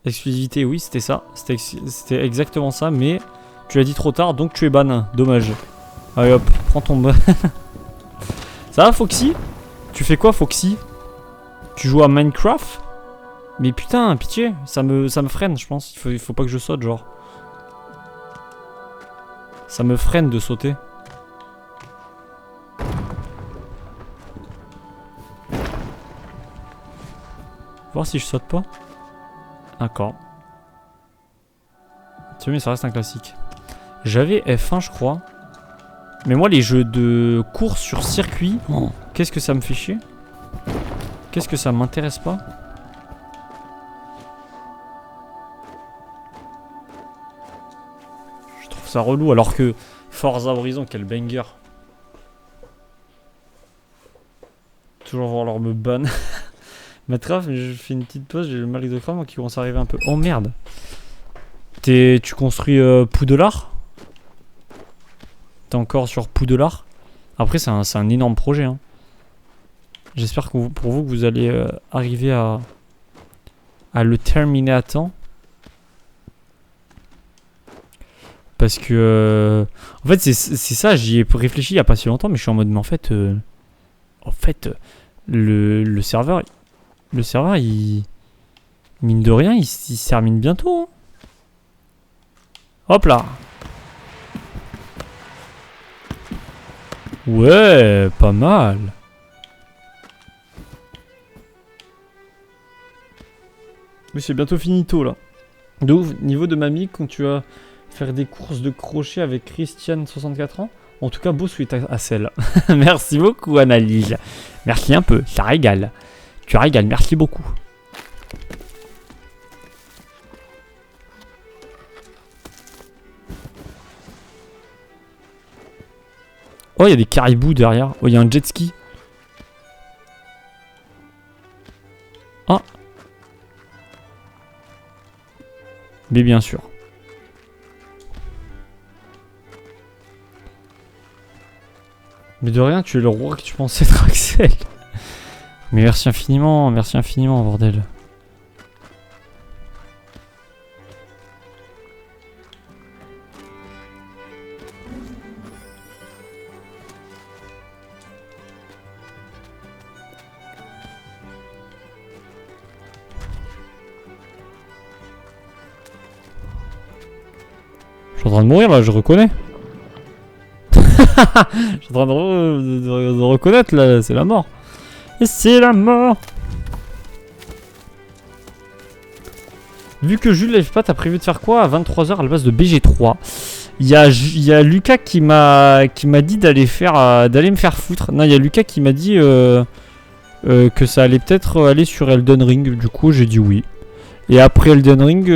Exclusivité, oui, c'était ça. C'était exactement ça, mais tu l'as dit trop tard, donc tu es ban. Dommage. Allez hop, prends ton ban. Ça va, Foxy? Tu fais quoi, Foxy? Tu joues à Minecraft? Mais putain, pitié, ça me freine, je pense. Il faut pas que je saute, genre. Ça me freine de sauter. Voir si je saute pas. D'accord. Tu vois, mais ça reste un classique. J'avais F1, je crois. Mais moi, les jeux de course sur circuit, qu'est-ce que ça me fait chier? Qu'est-ce que ça m'intéresse pas? Je trouve ça relou, alors que Forza Horizon, quel banger. Toujours vouloir me ban. Matraf, je fais une petite pause, j'ai le mal de crâne qui commence à arriver un peu. Oh merde. Tu construis Poudlard? T'es encore sur Poudlard? Après, c'est un énorme projet. Hein. J'espère que pour vous que vous allez arriver à le terminer à temps. Parce que... en fait, c'est ça, j'y ai réfléchi il n'y a pas si longtemps, mais je suis en mode, mais en fait, le serveur... Le serveur, il... mine de rien, il se termine bientôt. Hein. Hop là. Ouais, pas mal. Oui, c'est bientôt finito, là. Donc, niveau de mamie, quand tu vas faire des courses de crochet avec Christiane, 64 ans, en tout cas, beau sweat à celle. Merci beaucoup, Annalise. Merci un peu, ça régale. Tu régales, merci beaucoup. Oh, il y a des caribous derrière. Oh, il y a un jet ski. Ah. Mais bien sûr. Mais de rien, tu es le roi que tu pensais être, Axel. Mais merci infiniment, bordel. Je suis en train de mourir là, je reconnais. Je suis en train de reconnaître là, c'est la mort. Et c'est la mort. Vu que Jules lève pas, t'as prévu de faire quoi à 23 h à la base de BG3? Il y a Lucas qui m'a dit d'aller me faire foutre. Non, il y a Lucas qui m'a dit que ça allait peut-être aller sur Elden Ring. Du coup, j'ai dit oui. Et après Elden Ring,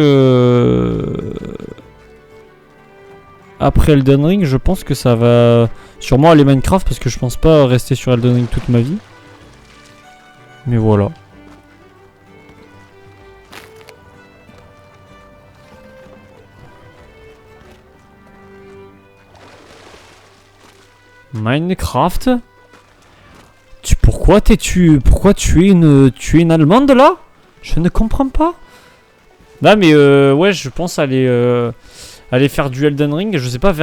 je pense que ça va sûrement aller Minecraft parce que je pense pas rester sur Elden Ring toute ma vie. Mais voilà. Minecraft? Pourquoi tu es une Allemande là? Je ne comprends pas. Non mais ouais, je pense aller faire du Elden Ring. Je sais pas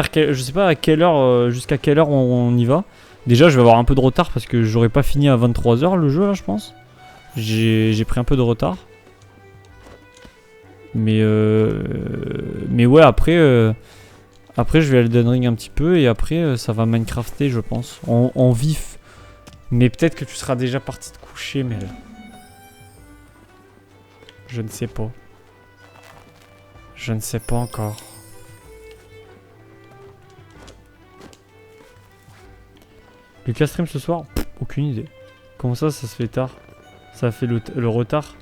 à quelle heure, jusqu'à quelle heure on y va. Déjà, je vais avoir un peu de retard parce que j'aurais pas fini à 23 h le jeu là, je pense. J'ai pris un peu de retard. Mais ouais, après je vais à Elden Ring un petit peu et après ça va Minecrafter, je pense, en vif. Mais peut-être que tu seras déjà parti te coucher, Mel. Je ne sais pas. Je ne sais pas encore. Lucas stream ce soir? Pff, aucune idée. Comment ça se fait tard? Ça fait le retard?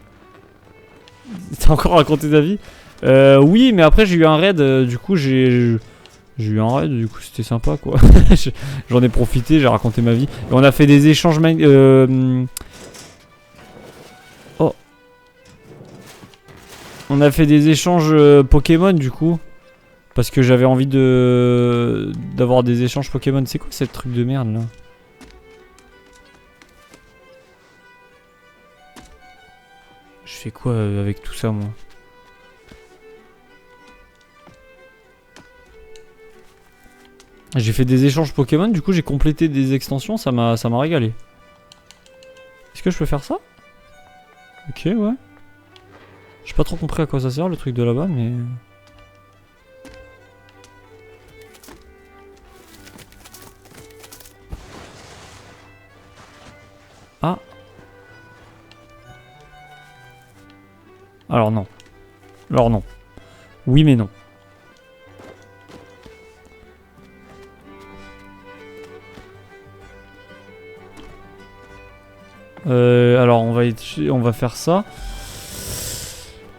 T'as encore raconté ta vie? Oui, mais après j'ai eu un raid, du coup j'ai eu un raid, du coup c'était sympa quoi. J'en ai profité, j'ai raconté ma vie. Et on a fait des échanges... Oh. On a fait des échanges Pokémon du coup. Parce que j'avais envie d'avoir des échanges Pokémon. C'est quoi ce truc de merde là? Je fais quoi avec tout ça moi? J'ai fait des échanges Pokémon, du coup j'ai complété des extensions, ça m'a régalé. Est-ce que je peux faire ça? Ok, ouais. J'ai pas trop compris à quoi ça sert le truc de là-bas, mais... Ah. Alors non. Alors non. Oui mais non. Alors on va faire ça.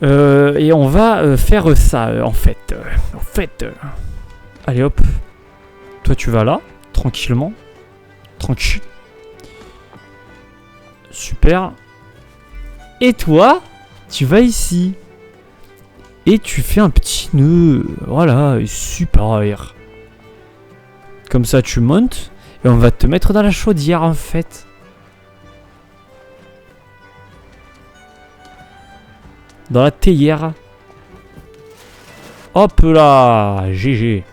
Et on va faire ça en fait. Allez hop. Toi tu vas là, tranquillement. Tranquille. Super. Et toi, tu vas ici. Et tu fais un petit nœud. Voilà, super. Comme ça tu montes. Et on va te mettre dans la chaudière en fait. Dans la théière. Hop là, GG.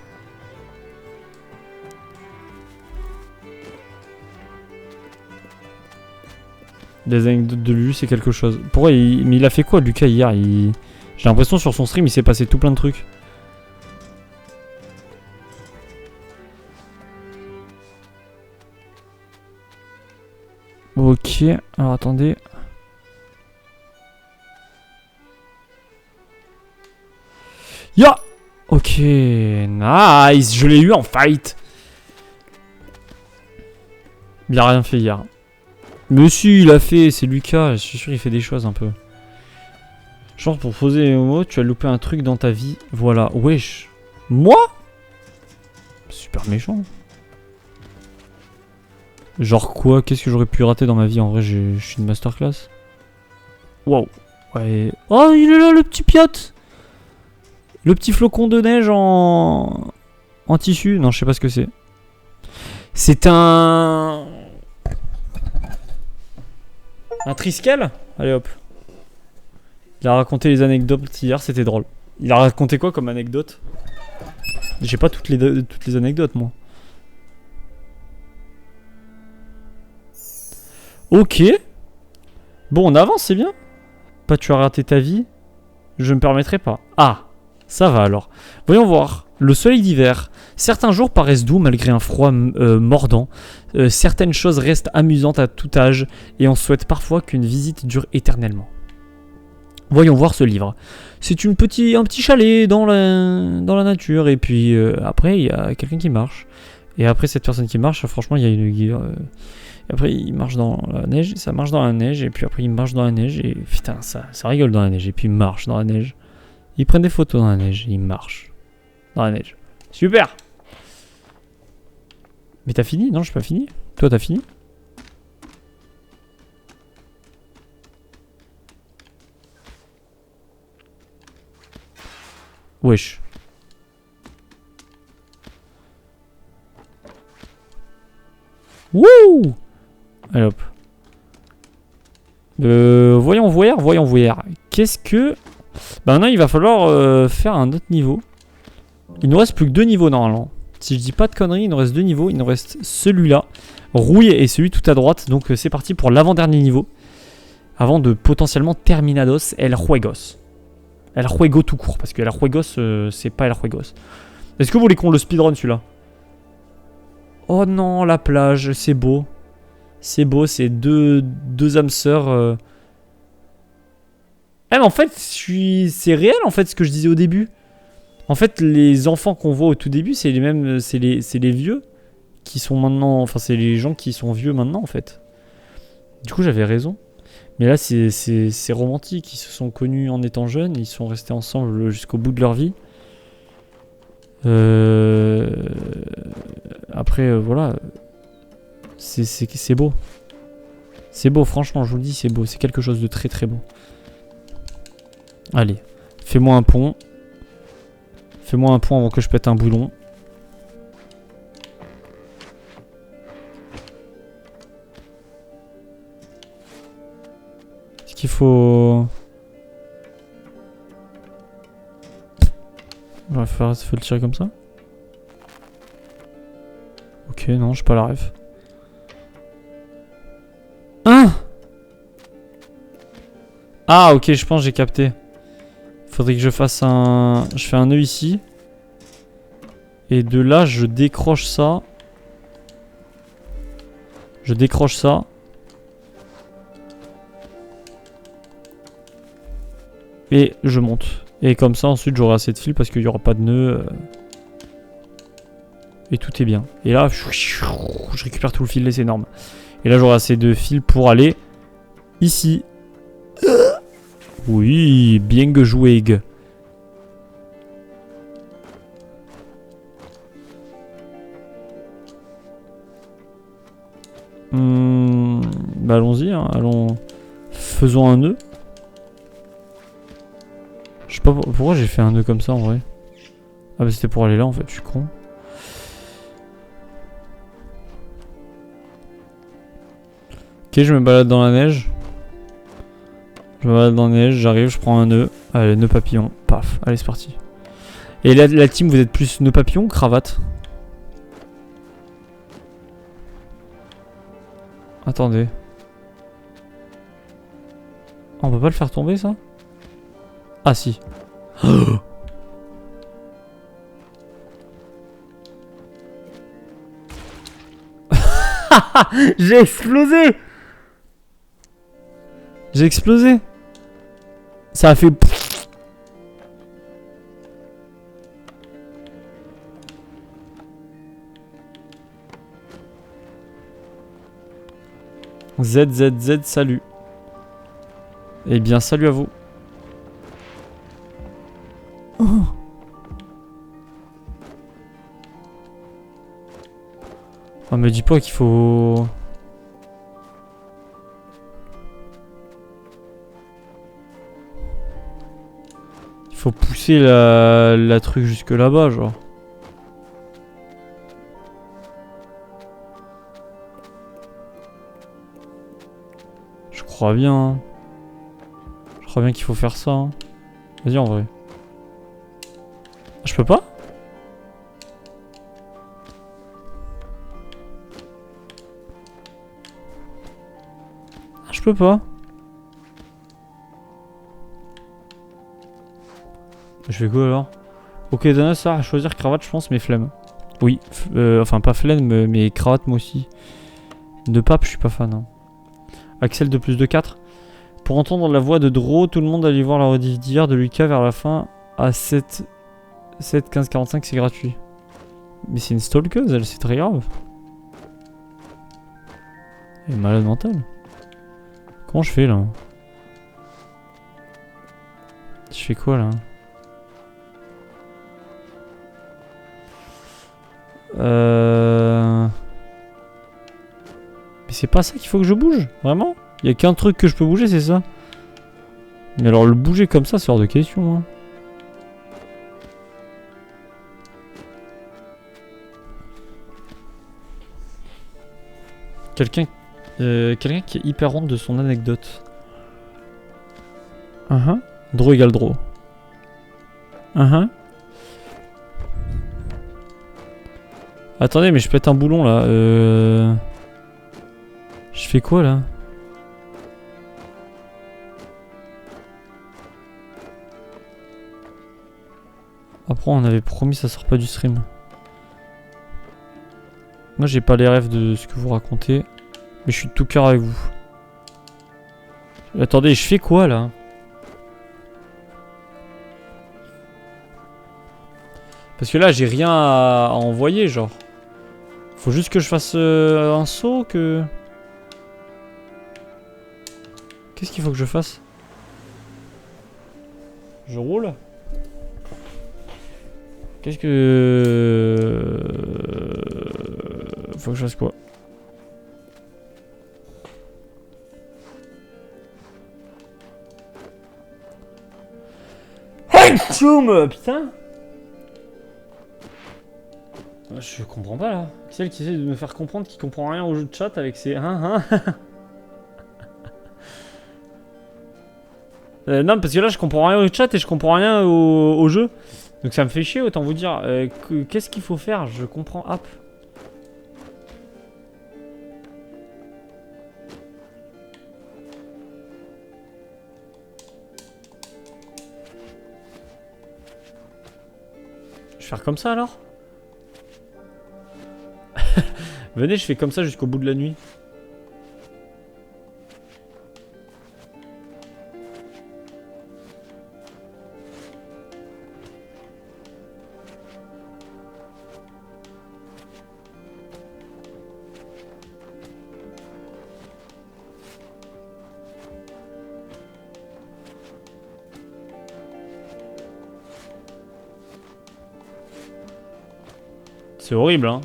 Les anecdotes de lui, c'est quelque chose. Pourquoi mais il a fait quoi Lucas hier? J'ai l'impression sur son stream il s'est passé tout plein de trucs. Ok, alors attendez. Ya! Ok, nice, je l'ai eu en fight. Il a rien fait hier. Mais si, il a fait, c'est Lucas, je suis sûr il fait des choses un peu. Je pense pour poser les mots, tu as loupé un truc dans ta vie. Voilà, wesh. Moi? Super méchant. Genre quoi? Qu'est-ce que j'aurais pu rater dans ma vie? En vrai, je suis une masterclass. Wow. Ouais. Oh, il est là, le petit piat. Le petit flocon de neige en tissu. Non, je sais pas ce que c'est. C'est un... Un Triskel? Allez hop. Il a raconté les anecdotes hier, c'était drôle. Il a raconté quoi comme anecdote? J'ai pas toutes les anecdotes, moi. Ok. Bon, on avance, c'est bien. Pas tu as raté ta vie? Je me permettrai pas. Ah, ça va alors. Voyons voir. Le soleil d'hiver. Certains jours paraissent doux malgré un froid mordant. Certaines choses restent amusantes à tout âge et on souhaite parfois qu'une visite dure éternellement. Voyons voir ce livre. C'est un petit chalet dans la nature et puis après il y a quelqu'un qui marche. Et après cette personne qui marche, franchement il y a une... et après il marche dans la neige, ça marche dans la neige et puis après il marche dans la neige et putain ça rigole dans la neige et puis il marche dans la neige. Ils prennent des photos dans la neige et ils marchent dans la neige. Super. Mais t'as fini? Non, j'ai pas fini. Toi t'as fini? Wesh. Wouh! Allez hop. Voyons voir. Qu'est-ce que... Bah non, il va falloir faire un autre niveau. Il nous reste plus que 2 niveaux normalement. Si je dis pas de conneries, il nous reste 2 niveaux. Il nous reste celui-là, rouille, et celui tout à droite. Donc c'est parti pour l'avant-dernier niveau. Avant de potentiellement Terminados El Juegos. El Juego tout court. Parce que El Juegos, c'est pas El Juegos. Est-ce que vous voulez qu'on le speedrun celui-là? Oh non, la plage, c'est beau. C'est beau, c'est deux âmes sœurs. Eh mais en fait, c'est réel en fait ce que je disais au début. En fait, les enfants qu'on voit au tout début, c'est les mêmes, c'est les vieux qui sont maintenant, enfin c'est les gens qui sont vieux maintenant en fait. Du coup, j'avais raison. Mais là, c'est romantique. Ils se sont connus en étant jeunes, ils sont restés ensemble jusqu'au bout de leur vie. Après, voilà, c'est beau. C'est beau, franchement, je vous le dis, c'est beau. C'est quelque chose de très très beau. Allez, fais-moi un pont. Fais-moi un pont avant que je pète un boulon. Est-ce qu'il faut... On va faire le tirer comme ça. Ok, non, j'ai pas la ref. Hein? Ah, ok, je pense que j'ai capté. Faudrait que je fasse un... Je fais un nœud ici. Et de là, je décroche ça. Je décroche ça. Et je monte. Et comme ça, ensuite, j'aurai assez de fil parce qu'il n'y aura pas de nœud. Et tout est bien. Et là, je récupère tout le fil, c'est énorme. Et là, j'aurai assez de fil pour aller ici. Oui, bien joué. Bah allons-y, hein. Allons. Faisons un nœud. Je sais pas pourquoi j'ai fait un nœud comme ça en vrai. Ah bah c'était pour aller là en fait, je suis con. Ok, je me balade dans la neige. Je me balade dans la neige, j'arrive, je prends un nœud. Allez, nœud papillon, paf, allez c'est parti. Et la team, vous êtes plus nœud papillon ou cravate? Attendez. On peut pas le faire tomber ça? Ah si. J'ai explosé. J'ai explosé. Ça a fait... ZZZ, salut. Eh bien, salut à vous. Oh. Oh, me dis pas qu'il faut... faut pousser la truc jusque là-bas, genre. Je crois bien. Hein. Je crois bien qu'il faut faire ça. Hein. Vas-y, en vrai. Je peux pas? Ah, je peux pas. Je fais quoi alors? Ok, donne ça à choisir cravate, je pense, mais flemme. Oui, enfin pas flemme, mais cravate moi aussi. De pape, je suis pas fan. Hein. Axel de plus de 4. Pour entendre la voix de Dro, tout le monde allait voir la rediff d'hier de Lucas vers la fin à 7 15 45, c'est gratuit. Mais c'est une stalkeuse, elle, c'est très grave. Elle est malade mentale. Comment je fais là? Je fais quoi là? Mais c'est pas ça qu'il faut que je bouge, vraiment? Il y a qu'un truc que je peux bouger, c'est ça. Mais alors le bouger comme ça, c'est hors de question. Hein. Quelqu'un qui est hyper honte de son anecdote. Draw égale draw. Attendez, mais je pète un boulon là. Je fais quoi là? Après, on avait promis ça sort pas du stream. Moi, j'ai pas les rêves de ce que vous racontez. Mais je suis de tout cœur avec vous. Attendez, je fais quoi là? Parce que là, j'ai rien à envoyer, genre. Faut juste que je fasse un saut, que... Qu'est-ce qu'il faut que je fasse? Je roule? Qu'est-ce que... Faut que je fasse quoi? Hey, tchoum, putain! Je comprends pas là. Celle qui essaie de me faire comprendre qu'il comprend rien au jeu de chat avec ses non, parce que là je comprends rien au chat et je comprends rien au jeu. Donc ça me fait chier, autant vous dire. Qu'est-ce qu'il faut faire? Je comprends. Hop. Je vais faire comme ça alors? Venez, je fais comme ça jusqu'au bout de la nuit. C'est horrible, hein.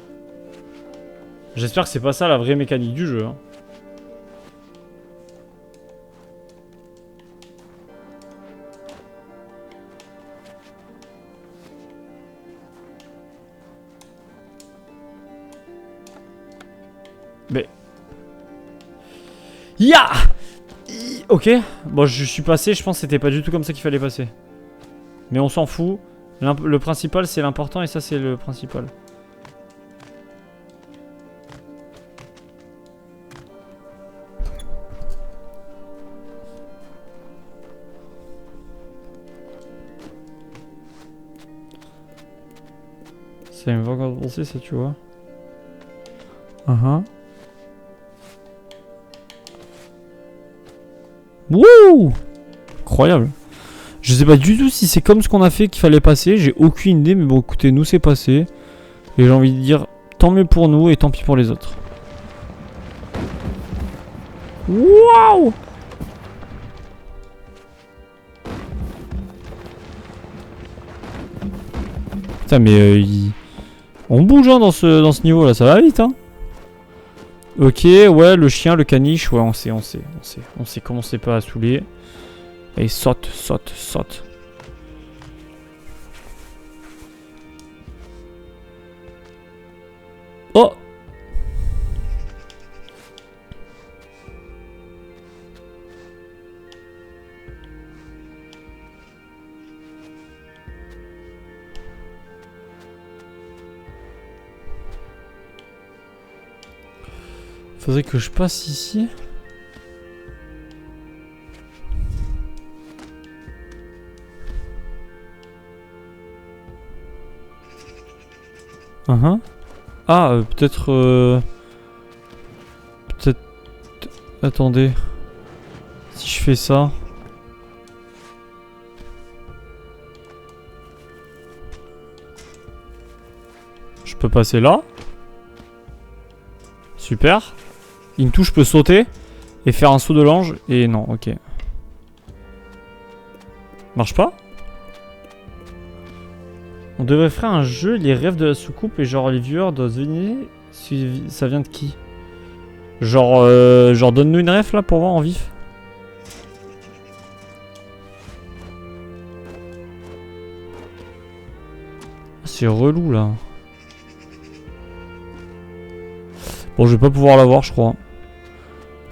J'espère que c'est pas ça la vraie mécanique du jeu. Hein. Mais... Ya! Ok. Bon, je suis passé, je pense que c'était pas du tout comme ça qu'il fallait passer. Mais on s'en fout. Le principal, c'est l'important et ça, c'est le principal. Ça me va encore penser ça, tu vois. Wouh! Incroyable. Je sais pas du tout si c'est comme ce qu'on a fait qu'il fallait passer. J'ai aucune idée, mais bon, écoutez, nous c'est passé. Et j'ai envie de dire tant mieux pour nous et tant pis pour les autres. Waouh! Putain, mais on bouge hein, dans ce niveau là, ça va vite hein. Ok, ouais, le chien, le caniche, ouais, on sait comment c'est pas à saouler. Allez, saute. Oh! Faudrait que je passe ici. Ah, peut-être... Peut-être... Attendez. Si je fais ça... Je peux passer là. Super. Une touche peut sauter et faire un saut de l'ange. Et non, ok. Marche pas? On devrait faire un jeu, les rêves de la soucoupe, et genre les viewers doivent deviner si ça vient de qui. Genre, genre donne-nous une ref là pour voir en vif. C'est relou là. Bon, je vais pas pouvoir l'avoir, je crois.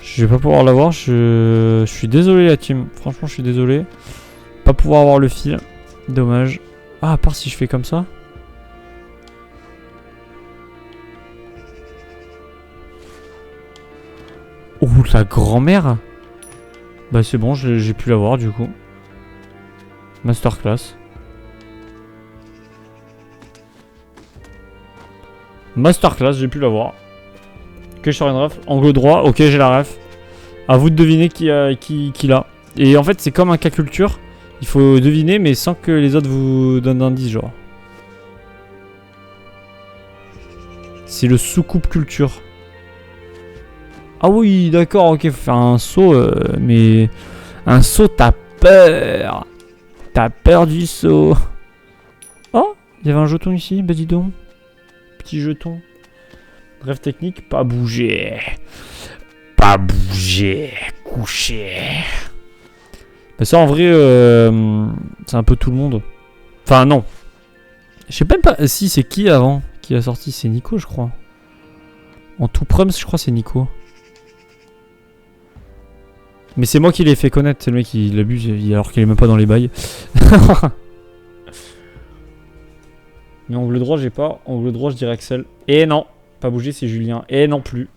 Je vais pas pouvoir l'avoir, je suis désolé la team. Franchement, je suis désolé. Pas pouvoir avoir le fil. Dommage. Ah, à part si je fais comme ça. Oh, la grand-mère. Bah c'est bon, j'ai pu l'avoir du coup. Masterclass. Masterclass, j'ai pu l'avoir. Ok, je sors une ref. Angle droit, ok, j'ai la ref. À vous de deviner qui l'a. Et en fait, c'est comme un cas culture. Il faut deviner, mais sans que les autres vous donnent d'indices, genre. C'est le soucoupe culture. Ah oui, d'accord, ok, faut faire un saut, mais... Un saut, t'as peur. T'as peur du saut. Oh, il y avait un jeton ici, bah dis donc. Petit jeton. Rêve technique, pas bouger. Pas bouger, coucher. Bah ça en vrai, c'est un peu tout le monde. Enfin non. Je sais même pas, si c'est qui avant qui a sorti, c'est Nico je crois. En tout prums je crois c'est Nico. Mais c'est moi qui l'ai fait connaître, c'est le mec qui l'abuse alors qu'il est même pas dans les bails. Mais angle droit j'ai pas, angle droit je dirais Axel. Et non, pas bouger c'est Julien. Et non plus.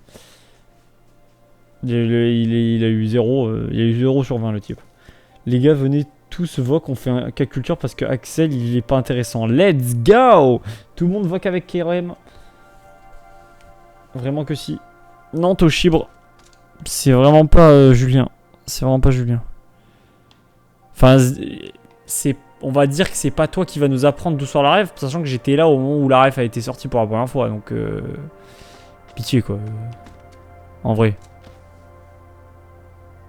Il a eu 0, il a eu 0 sur 20 le type. Les gars venez tous voc, on fait un cas culture parce que Axel il est pas intéressant. Let's go. Tout le monde voc avec Kerem. Vraiment que si. Non Toshibre. C'est vraiment pas Julien. C'est vraiment pas Julien. Enfin, c'est, on va dire que c'est pas toi qui va nous apprendre d'où sort la ref, sachant que j'étais là au moment où la ref a été sortie pour la première fois, donc pitié quoi. En vrai.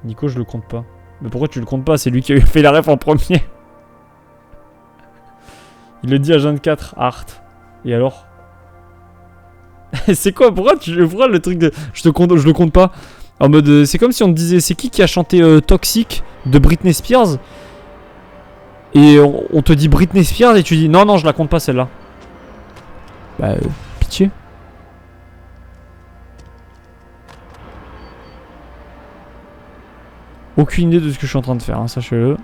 Nico, je le compte pas. Mais pourquoi tu le comptes pas? C'est lui qui a fait la ref en premier. Il le dit à 24, Art. Et alors? C'est quoi? Pourquoi le truc de... Je le compte pas. En mode, c'est comme si on te disait, c'est qui a chanté Toxic de Britney Spears? Et on te dit Britney Spears et tu dis, non, non, je la compte pas celle-là. Bah, pitié. Aucune idée de ce que je suis en train de faire, hein, sachez-le.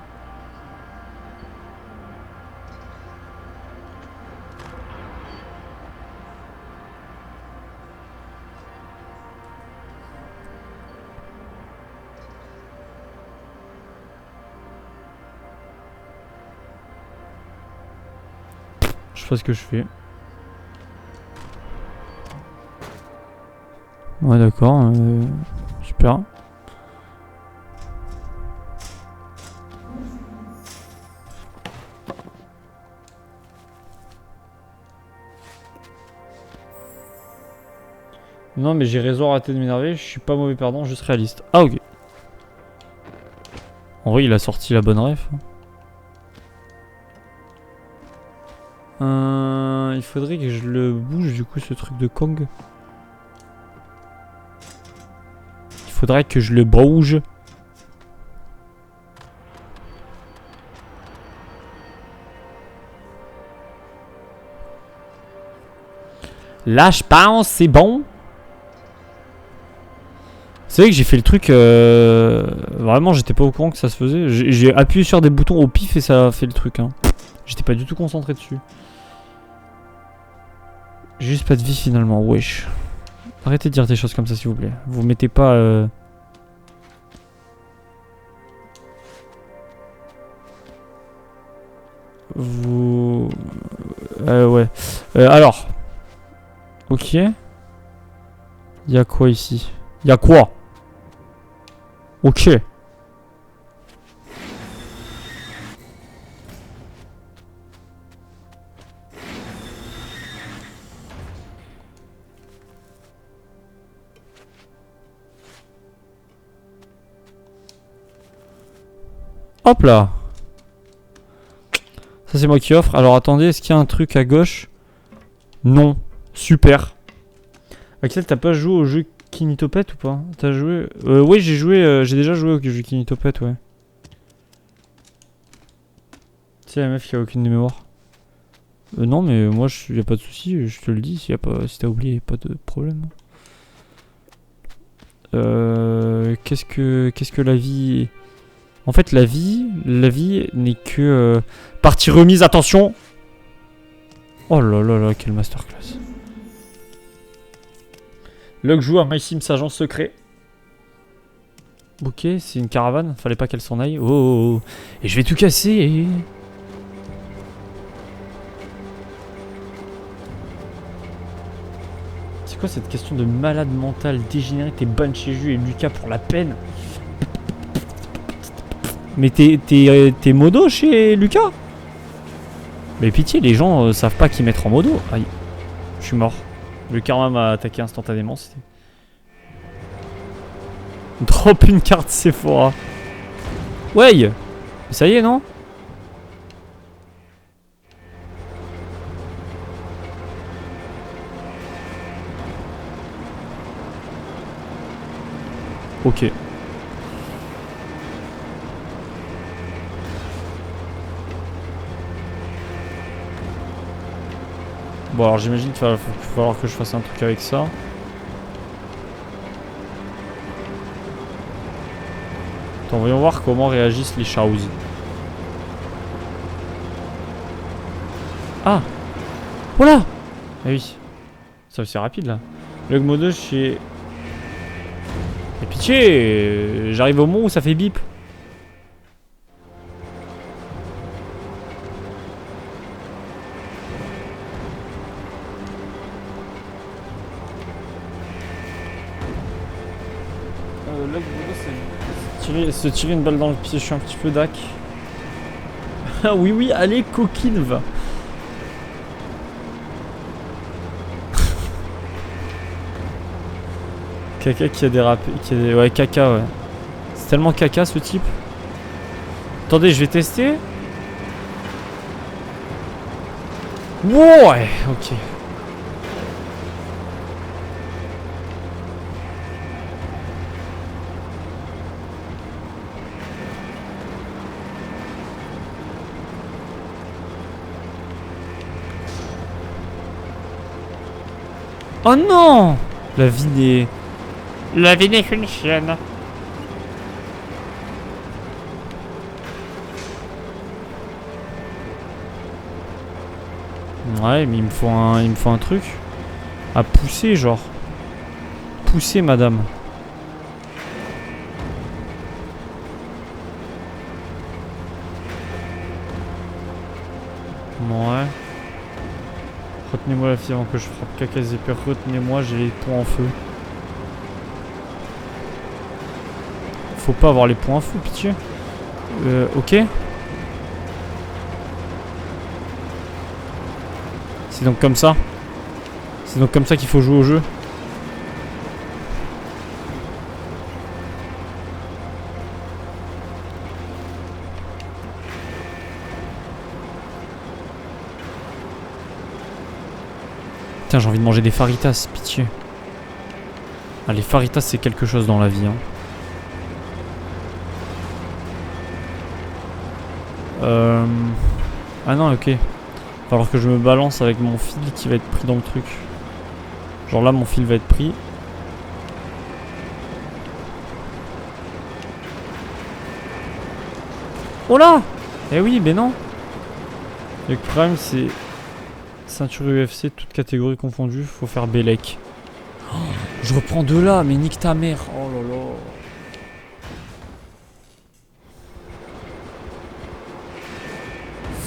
Je sais pas ce que je fais. Ouais, d'accord. Super. Non, mais j'ai raison, arrêtez de m'énerver. Je suis pas mauvais perdant, juste réaliste. Ah, ok. En vrai, il a sorti la bonne ref. Il faudrait que je le bouge, du coup, ce truc de Kong. Il faudrait que je le bouge. Là, je pense, c'est bon. C'est vrai que j'ai fait le truc. Vraiment, j'étais pas au courant que ça se faisait. J'ai appuyé sur des boutons au pif et ça a fait le truc. Hein. J'étais pas du tout concentré dessus. J'ai juste pas de vie finalement. Wesh. Arrêtez de dire des choses comme ça, s'il vous plaît. Vous mettez pas. Vous. Ouais. Alors. Ok. Y'a quoi ici? Y'a quoi? Ok. Hop là. Ça c'est moi qui offre. Alors attendez, est-ce qu'il y a un truc à gauche? Non. Super. Axel, t'as pas joué au jeu Kinitopet ou pas? T'as joué? Oui, j'ai joué. J'ai déjà joué au jeu Kinitopet, ouais. C'est la meuf qui a aucune mémoire. Non, mais moi, y a pas de souci. Je te le dis. Si t'as oublié, y a pas de problème. Qu'est-ce que la vie? En fait, la vie n'est que partie remise. Attention. Oh là là là, quelle masterclass. Log joue à My Sims agent secret. Ok, c'est une caravane. Fallait pas qu'elle s'en aille. Oh. Et je vais tout casser. C'est quoi cette question de malade mental dégénéré? T'es bonne chez Ju et Lucas pour la peine. Mais t'es modo chez Lucas? Mais pitié, les gens savent pas qui mettre en modo. Aïe, je suis mort. Le karma m'a attaqué instantanément. Drop une carte Sephora. Ouais. Ça y est, non? Ok. Bon alors j'imagine qu'il va falloir que je fasse un truc avec ça. Attends, voyons voir comment réagissent les choses. Ah. Voilà. Ah oui. Ça c'est rapide là. Log mode chez... Et pitié, j'arrive au moment où ça fait bip. Log mode, c'est se tirer une balle dans le pied. Je suis un petit peu dac. Ah oui, allez, coquine, va. Caca qui a dérapé. Ouais, caca, ouais. C'est tellement caca ce type. Attendez, je vais tester. Ouais, ok. Oh non! La vie n'est qu'une chienne. Ouais, mais il me faut un truc à pousser, genre. Pousser, madame. Ouais. Retenez-moi la fille avant que je frappe caca zipper. Retenez-moi, j'ai les points en feu. Faut pas avoir les points en feu, pitié. Ok. C'est donc comme ça. C'est donc comme ça qu'il faut jouer au jeu. Putain, j'ai envie de manger des faritas, pitié. Ah, les faritas, c'est quelque chose dans la vie. Hein. Ah non, ok. Va falloir que je me balance avec mon fil qui va être pris dans le truc. Genre là, mon fil va être pris. Oh là! Eh oui, mais non! Le problème, c'est... Ceinture UFC, toute catégorie confondue, faut faire Bellec. Oh, je reprends de là, mais nique ta mère! Oh là là!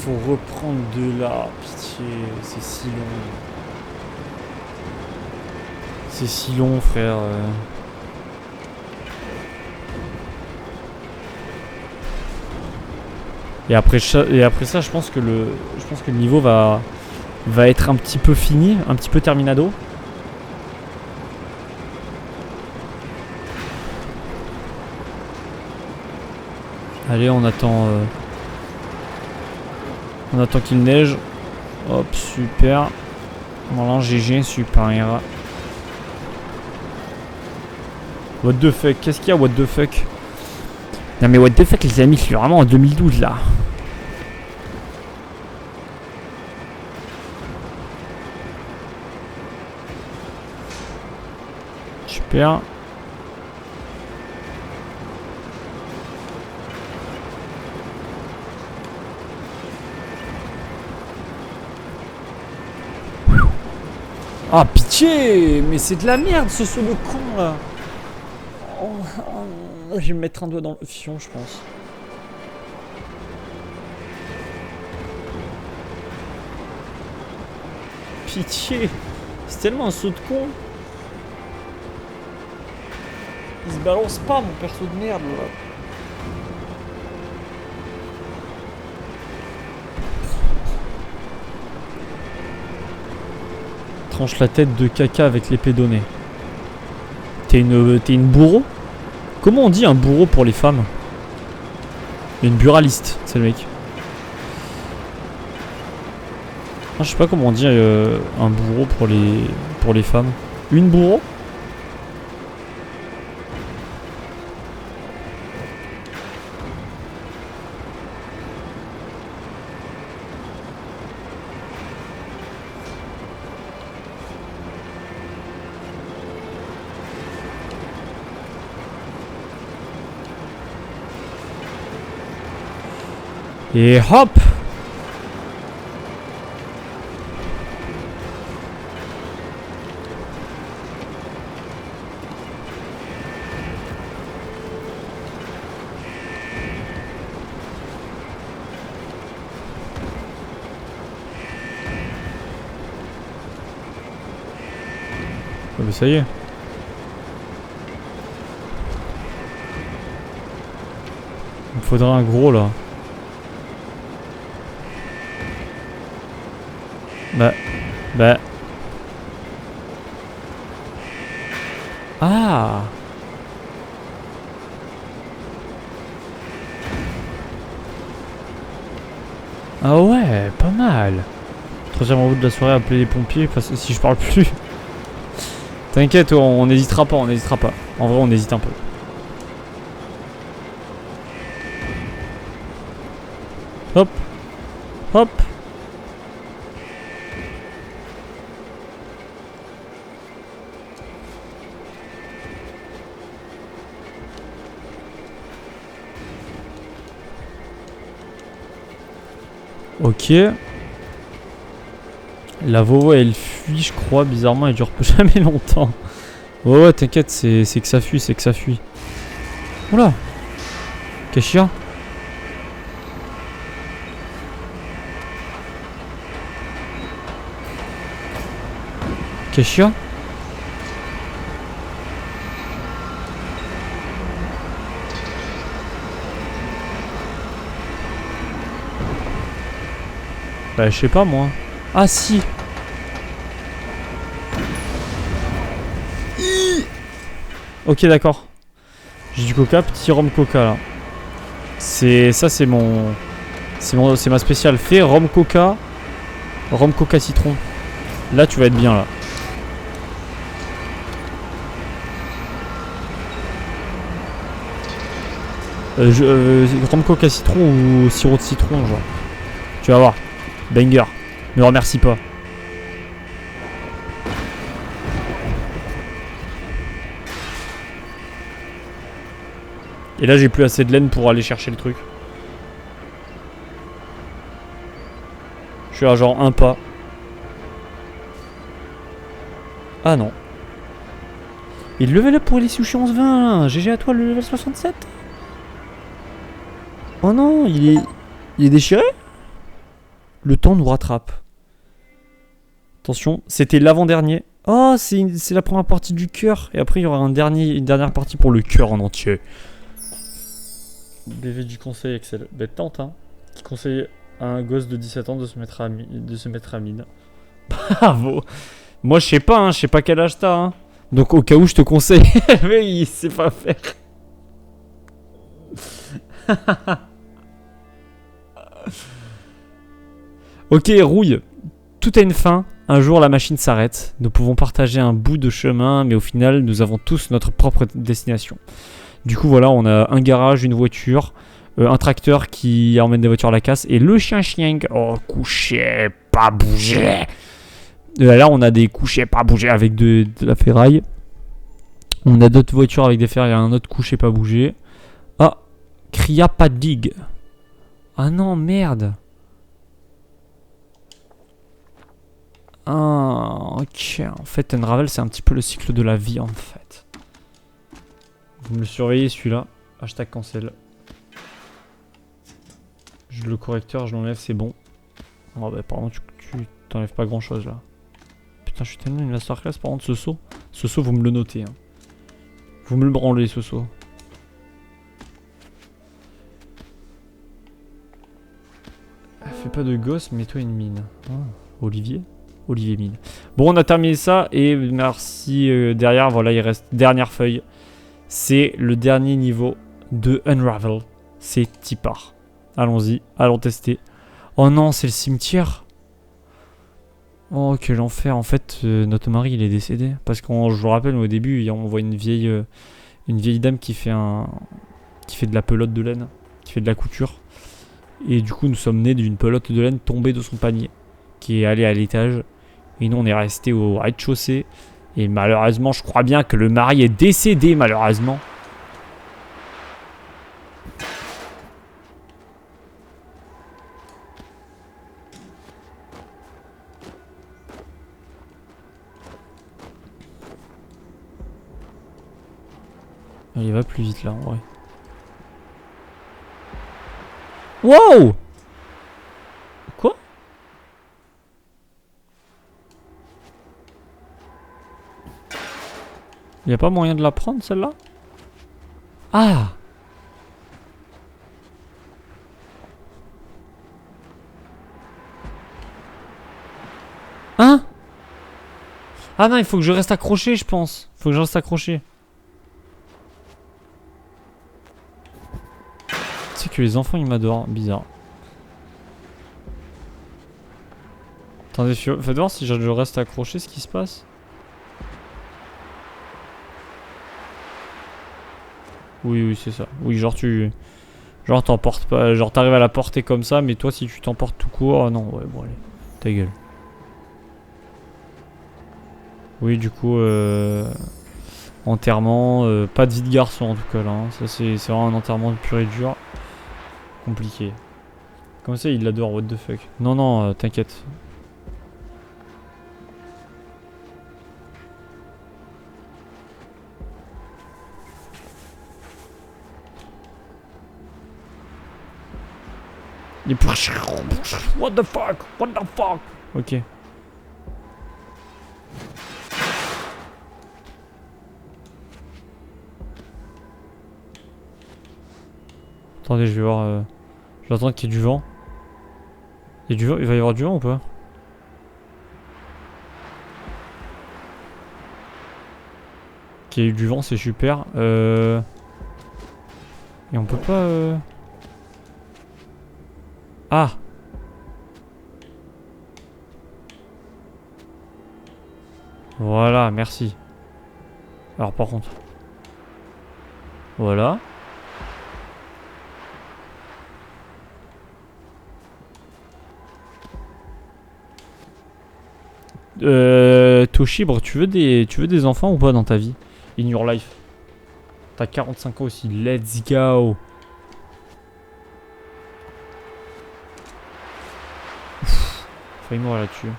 Faut reprendre de là, pitié, c'est si long. C'est si long, frère. Et après ça, je pense que le niveau va être un petit peu fini, un petit peu terminado. Allez, on attend qu'il neige. Hop, super. Voilà, GG, super. What the fuck? Qu'est-ce qu'il y a, what the fuck? Non mais what the fuck les amis, je suis vraiment en 2012 là. Super. Ah pitié! Mais c'est de la merde ce saut de con là! Je vais me mettre un doigt dans le fion, je pense. Pitié! C'est tellement un saut de con! Il se balance pas, mon perso de merde là! Tranche la tête de caca avec l'épée donnée. T'es une bourreau? Comment on dit un bourreau pour les femmes? Une buraliste, c'est le mec. Ah, je sais pas comment on dit un bourreau pour les femmes. Une bourreau? Et hop! Ah bah ça y est. Il me faudra un gros là. Bah. Ah! Ah ouais, pas mal. Troisième en route de la soirée, appeler les pompiers, parce que si je parle plus. T'inquiète, on n'hésitera pas, En vrai, on hésite un peu. Hop. Hop. Ok. La Vovo elle fuit je crois bizarrement, elle dure jamais longtemps. Ouais t'inquiète, c'est que ça fuit, Oula. Kashia. Kashia. Bah je sais pas moi. Ah si. Ok d'accord. J'ai du coca, petit rhum coca là. C'est ma spéciale. Fais rhum coca citron. Là tu vas être bien là. Rhum coca citron ou sirop de citron genre. Tu vas voir. Banger. Me remercie pas. Et là j'ai plus assez de laine pour aller chercher le truc. Je suis à genre un pas. Ah non. Il level up pour les sushis 11-20. GG à toi le level 67. Oh non, il est déchiré. Le temps nous rattrape. Attention, c'était l'avant-dernier. Oh, c'est la première partie du cœur. Et après, il y aura une dernière partie pour le cœur en entier. BV du conseil Excel. Ben, tente, hein. Qui conseille à un gosse de 17 ans de se mettre à mine. Bravo. Moi, je sais pas, hein. Je sais pas quel âge t'as, hein. Donc, au cas où, je te conseille. Mais il sait pas faire. Ok, rouille. Tout a une fin. Un jour, la machine s'arrête. Nous pouvons partager un bout de chemin, mais au final, nous avons tous notre propre destination. Du coup, voilà, on a un garage, une voiture, un tracteur qui emmène des voitures à la casse, et le chien. Oh, couché, pas bougé. Là, on a des couchés pas bougés avec de la ferraille. On a d'autres voitures avec des ferrailles, un autre couché pas bougé. Ah, Cria pas de digue. Ah non, merde. Ah, ok. En fait, Unravel, c'est un petit peu le cycle de la vie, en fait. Vous me le surveillez, celui-là. Hashtag cancel. Le correcteur, je l'enlève, c'est bon. Oh, bah, par contre, tu t'enlèves pas grand-chose, là. Putain, je suis tellement une masterclass, par contre, ce saut. Ce saut, vous me le notez, hein. Vous me le branlez, ce saut. Fais pas de gosse, mets-toi une mine. Oh, Olivier mine. Bon, on a terminé ça et merci derrière. Voilà, il reste dernière feuille. C'est le dernier niveau de Unravel. C'est Tipar. Allons-y, allons tester. Oh non, c'est le cimetière. Oh, quel enfer. En fait, notre mari, il est décédé. Parce que je vous rappelle, au début, on voit une vieille dame qui fait de la pelote de laine, qui fait de la couture. Et du coup, nous sommes nés d'une pelote de laine tombée de son panier, qui est allée à l'étage. Et nous, on est resté au rez-de-chaussée. Et malheureusement, je crois bien que le mari est décédé, malheureusement. Il va plus vite là, en vrai. Wow! Quoi? Y a pas moyen de la prendre celle-là? Ah! Hein? Ah non, il faut que je reste accroché, je pense. Faut que je reste accroché. Tu sais que les enfants ils m'adorent, bizarre. Attendez, faites voir si je reste accroché, ce qui se passe. Oui, c'est ça. Oui, genre genre t'emportes pas. Genre t'arrives à la porter comme ça, mais toi si tu t'emportes tout court. Non, ouais, bon, allez. Ta gueule. Oui, du coup, enterrement. Pas de vie de garçon en tout cas là. Hein. Ça, c'est vraiment un enterrement de pur et dur. Compliqué. Comme ça, il l'adore, what the fuck. Non, non, t'inquiète. What the fuck? What the fuck? Ok. Attendez, je vais voir. Je vais attendre qu'il y ait du vent. Il y a du vent? Il va y avoir du vent ou pas? Qu'il y ait eu du vent, c'est super. Et on peut pas. Ah! Voilà, merci. Alors par contre. Voilà. Toshibre, tu veux des enfants ou pas dans ta vie? In your life. t'as 45 ans aussi. Let's go. Failli mourir là-dessus.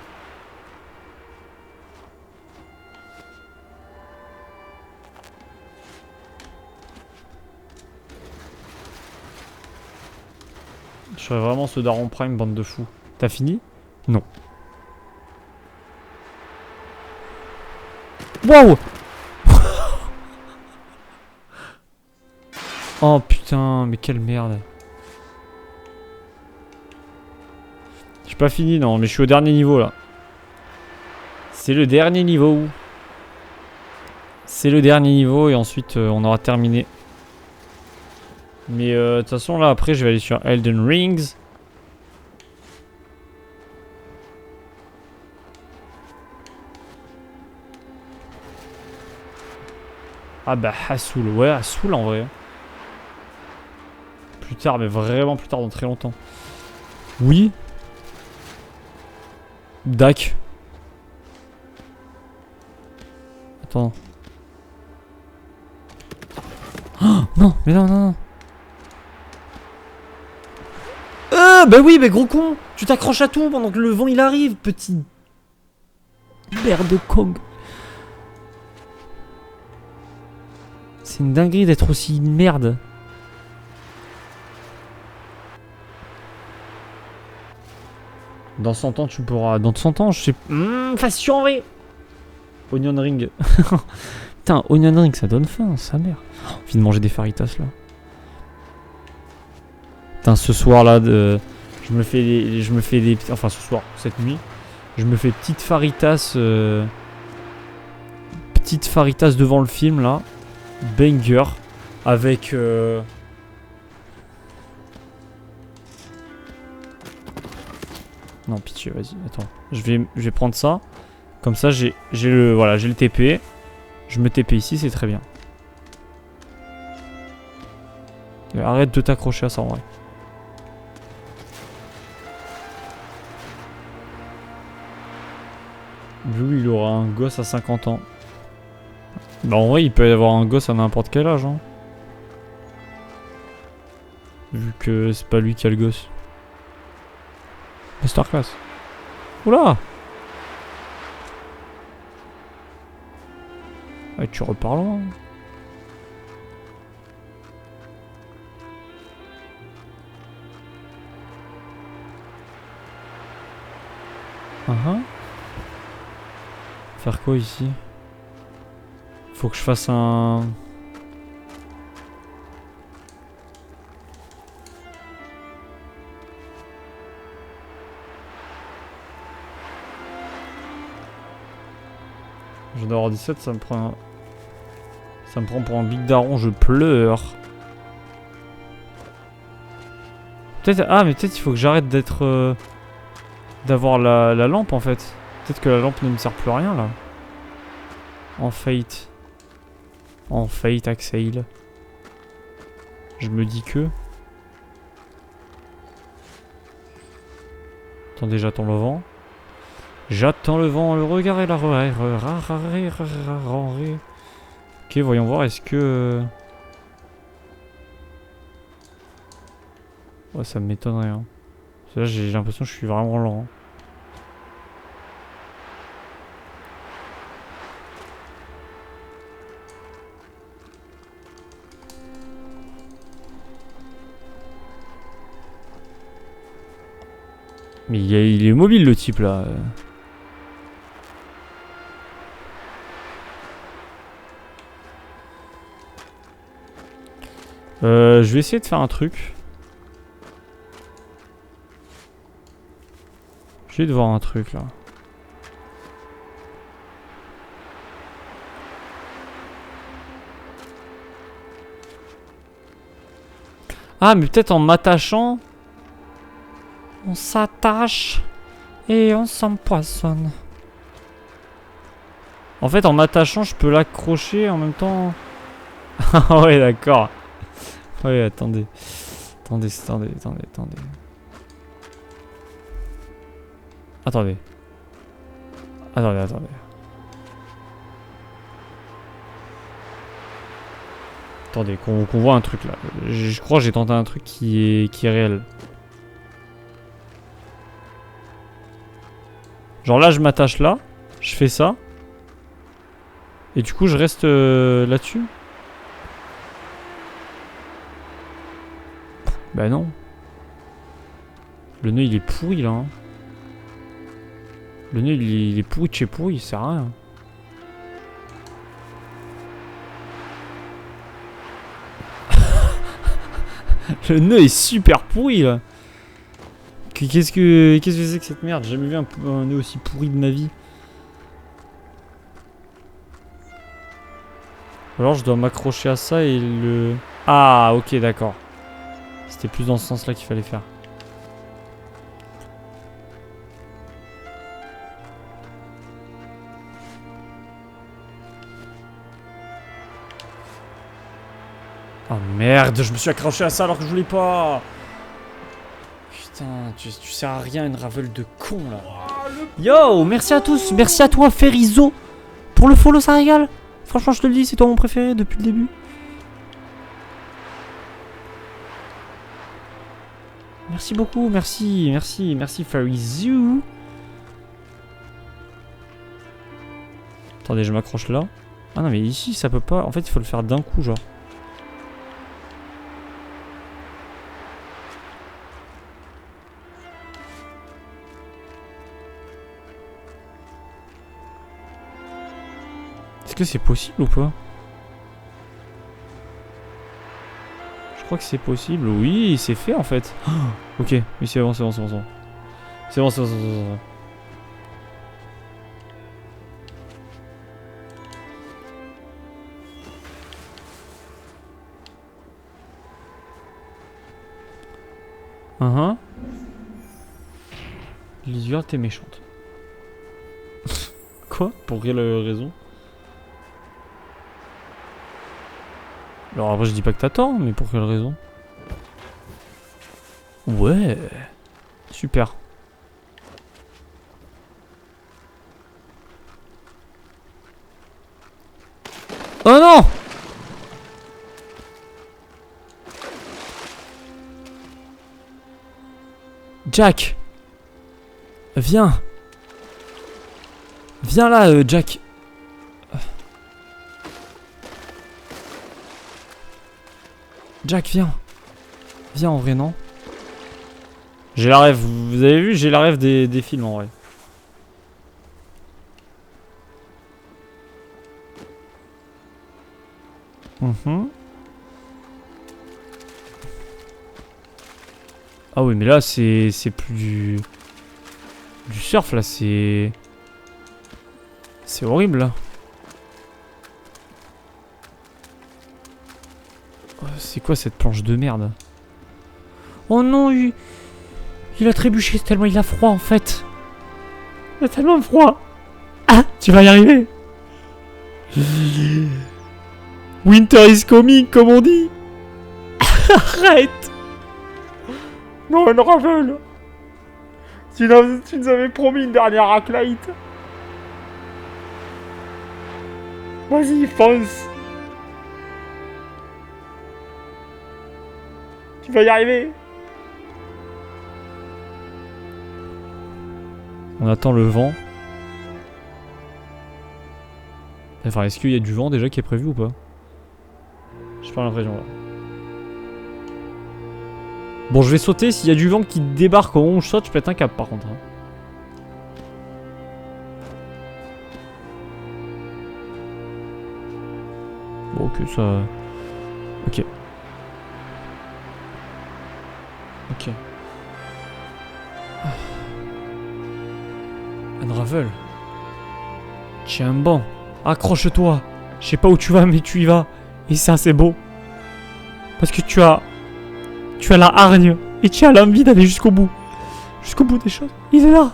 Je serais vraiment ce daron prime, bande de fous. T'as fini? Non. Wow. Oh putain, mais quelle merde. J'ai pas fini, non, mais je suis au dernier niveau là. C'est le dernier niveau. C'est le dernier niveau et ensuite on aura terminé. Mais de toute façon là après je vais aller sur Elden Rings. Ah bah Hassoul, ouais Hassoul en vrai. Plus tard, mais vraiment plus tard dans très longtemps. Oui. Dak. Attends. Oh, non, mais non, non, non. Bah oui, mais gros con. Tu t'accroches à tout pendant que le vent il arrive, petit... merde de Kong. C'est une dinguerie d'être aussi une merde. Dans 100 ans, tu pourras... Dans 100 ans, je sais... Facile en vrai. Onion ring. Putain, onion ring, ça donne faim, sa mère. Oh, envie de manger des faritas, là. Putain, ce soir, là, je me fais des... Enfin, ce soir, cette nuit, je me fais petites faritas... Petites faritas devant le film, là. Banger. Avec... Non, pitié, vas-y, attends. Je vais prendre ça. Comme ça, j'ai le... Voilà, j'ai le TP. Je me TP ici, c'est très bien. Arrête de t'accrocher à ça, en vrai. Lui, il aura un gosse à 50 ans. Bah, en vrai, il peut y avoir un gosse à n'importe quel âge, hein. Vu que c'est pas lui qui a le gosse. Masterclass. Oula! Ouais, tu repars loin. Faire quoi ici? Faut que je fasse un... Je dois avoir 17, ça me prend... Ça me prend pour un big daron, je pleure. Peut-être... Ah, mais peut-être il faut que j'arrête d'être... d'avoir la lampe, en fait. Peut-être que la lampe ne me sert plus à rien, là. En fate. En fate, Axel. Je me dis que... Attendez, j'attends le vent. J'attends le vent, le regard et la... Ok, voyons voir, est-ce que... Ouais, ça m'étonnerait, hein. Parce que là, j'ai l'impression que je suis vraiment lent. Mais il est mobile, le type, là. Je vais essayer de faire un truc. Je vais de voir un truc, là. Ah, mais peut-être en m'attachant... On s'attache et on s'empoisonne. En fait, en m'attachant, je peux l'accrocher en même temps. Ah ouais, d'accord. Ouais, attendez. Attendez. Attendez, qu'on voit un truc là. Je crois que j'ai tenté un truc qui est réel. Genre là, je m'attache là. Je fais ça. Et du coup, je reste là-dessus. Bah non. Le nœud, il est pourri là. Hein. Le nœud, il est pourri de chez pourri. Il sert à rien. Le nœud est super pourri là. Qu'est-ce que c'est que cette merde? J'ai jamais vu un nœud aussi pourri de ma vie. Alors je dois m'accrocher à ça et le... Ah ok d'accord. C'était plus dans ce sens là qu'il fallait faire. Oh merde, je me suis accroché à ça alors que je voulais pas. Putain, tu sers à rien, une ravel de con là. Yo, merci à tous, merci à toi Ferizo pour le follow, ça régale. Franchement, je te le dis, c'est toi mon préféré depuis le début. Merci beaucoup, merci Ferizo. Attendez, je m'accroche là. Ah non, mais ici ça peut pas. En fait, il faut le faire d'un coup, genre. Est-ce que c'est possible ou pas? Je crois que c'est possible. Oui, c'est fait en fait. Oh, ok, oui, c'est bon, c'est bon, c'est bon, c'est bon. C'est bon, c'est bon, c'est bon, c'est bon. L'Isuard, t'es méchante. Quoi? Pour quelle raison? Alors après je dis pas que t'attends, mais pour quelle raison? Ouais. Super. Oh non! Jack! Viens! Viens là, Jack! Jack, viens! Viens en vrai, non? J'ai la rêve, vous avez vu? J'ai la rêve des films en vrai. Ah oui, mais là, c'est plus du surf, là, c'est... C'est horrible, là. Oh, c'est quoi cette planche de merde? Oh non, il a trébuché tellement il a froid, en fait. Il a tellement froid. Ah, tu vas y arriver. Winter is coming, comme on dit. Arrête. Non, une Ravel. Tu nous avais promis une dernière raclite. Vas-y, fonce. Tu vas y arriver. On attend le vent. Enfin, est-ce qu'il y a du vent déjà qui est prévu ou pas? J'ai pas l'impression là. Bon, je vais sauter. S'il y a du vent qui débarque au moment où je saute, je pète un câble par contre. Hein. Bon, ok, ça... Ok. Ok. Unravel. Tiens bon. Accroche-toi. Je sais pas où tu vas, mais tu y vas. Et ça, c'est beau. Parce que tu as la hargne. Et tu as l'envie d'aller jusqu'au bout. Jusqu'au bout des choses. Il est là.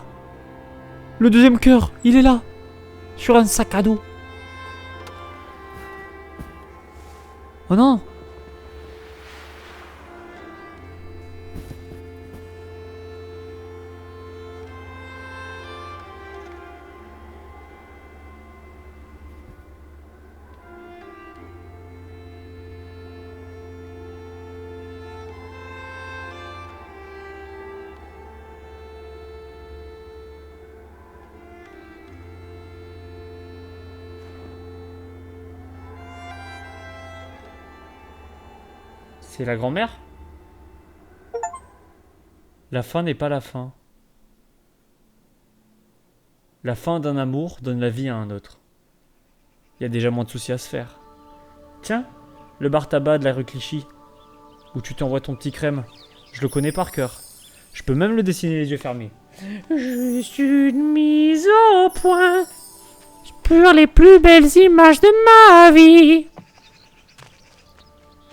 Le deuxième cœur, il est là. Sur un sac à dos. Oh non. C'est la grand-mère? La fin n'est pas la fin. La fin d'un amour donne la vie à un autre. Il y a déjà moins de soucis à se faire. Tiens, le bar tabac de la rue Clichy, où tu t'envoies ton petit crème. Je le connais par cœur. Je peux même le dessiner les yeux fermés. Juste une mise au point pour les plus belles images de ma vie.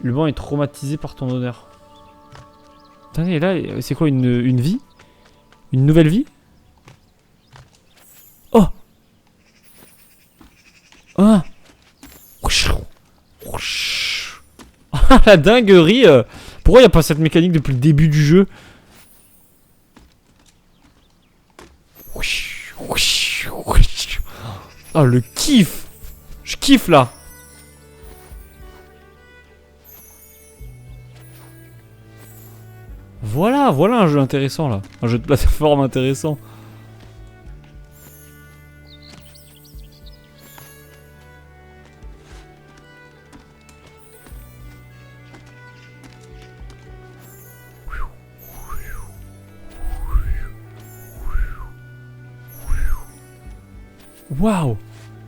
Le banc est traumatisé par ton honneur. Attendez, là, c'est quoi, une vie? Une nouvelle vie? Oh! Ah! Ah, la dinguerie! Pourquoi il n'y a pas cette mécanique depuis le début du jeu? Oh, le kiff! Je kiffe là! Voilà, voilà un jeu intéressant là. Un jeu de plateforme intéressant. Waouh!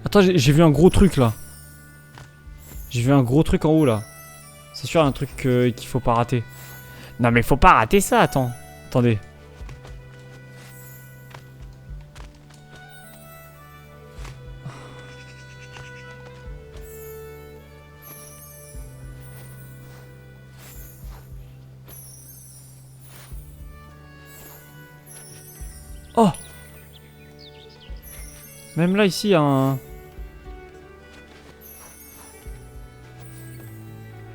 Attends, j'ai vu un gros truc là. J'ai vu un gros truc en haut là. C'est sûr, un truc qu'il faut pas rater. Non mais faut pas rater ça, attends. Attendez. Oh! Même là, ici, il y a un...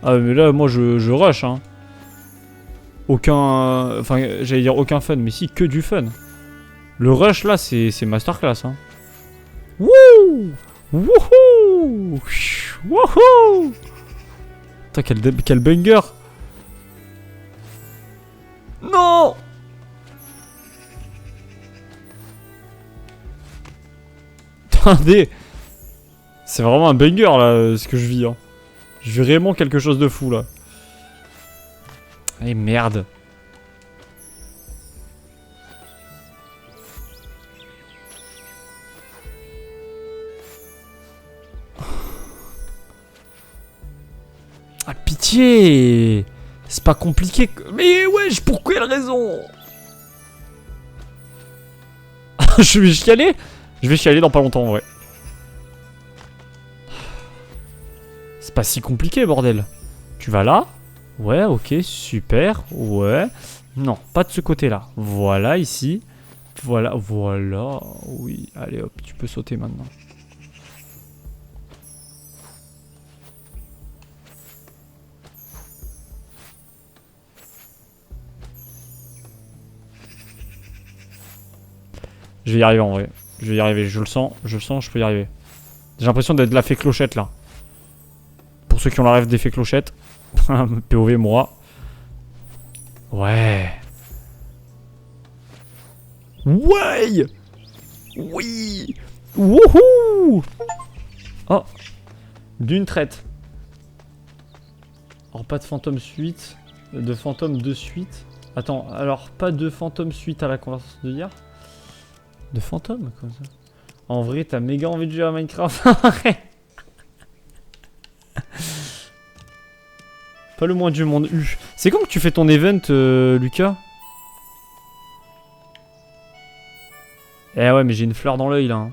Ah mais là, moi, je rush, hein. Aucun... Enfin, j'allais dire aucun fun, mais si, que du fun. Le rush, là, c'est masterclass, hein. Wouh! Wouhou! Wouhou! Putain, quel banger! Non! Attendez! C'est vraiment un banger, là, ce que je vis, hein. Je vis vraiment quelque chose de fou, là. Eh merde. Ah, pitié! C'est pas compliqué. Mais wesh, pour quelle raison? Je vais chialer? Je vais chialer dans pas longtemps, en vrai. C'est pas si compliqué, bordel. Tu vas là? Ouais, ok, super. Ouais. Non, pas de ce côté-là. Voilà, ici. Voilà, voilà. Oui, allez hop, tu peux sauter maintenant. Je vais y arriver en vrai. Je vais y arriver, je le sens, je peux y arriver. J'ai l'impression d'être de la fée clochette là. Pour ceux qui ont la rêve d'effet clochette. POV moi. Ouais. Ouais. Oui. Wouhou. Oh. D'une traite. Alors pas de fantôme suite. De fantôme de suite. Attends, alors pas de fantôme suite à la conversation de hier. De fantôme comme ça. En vrai, t'as méga envie de jouer à Minecraft. Pas le moins du monde. C'est quand que tu fais ton event, Lucas? Eh ouais, mais j'ai une fleur dans l'œil là. Hein.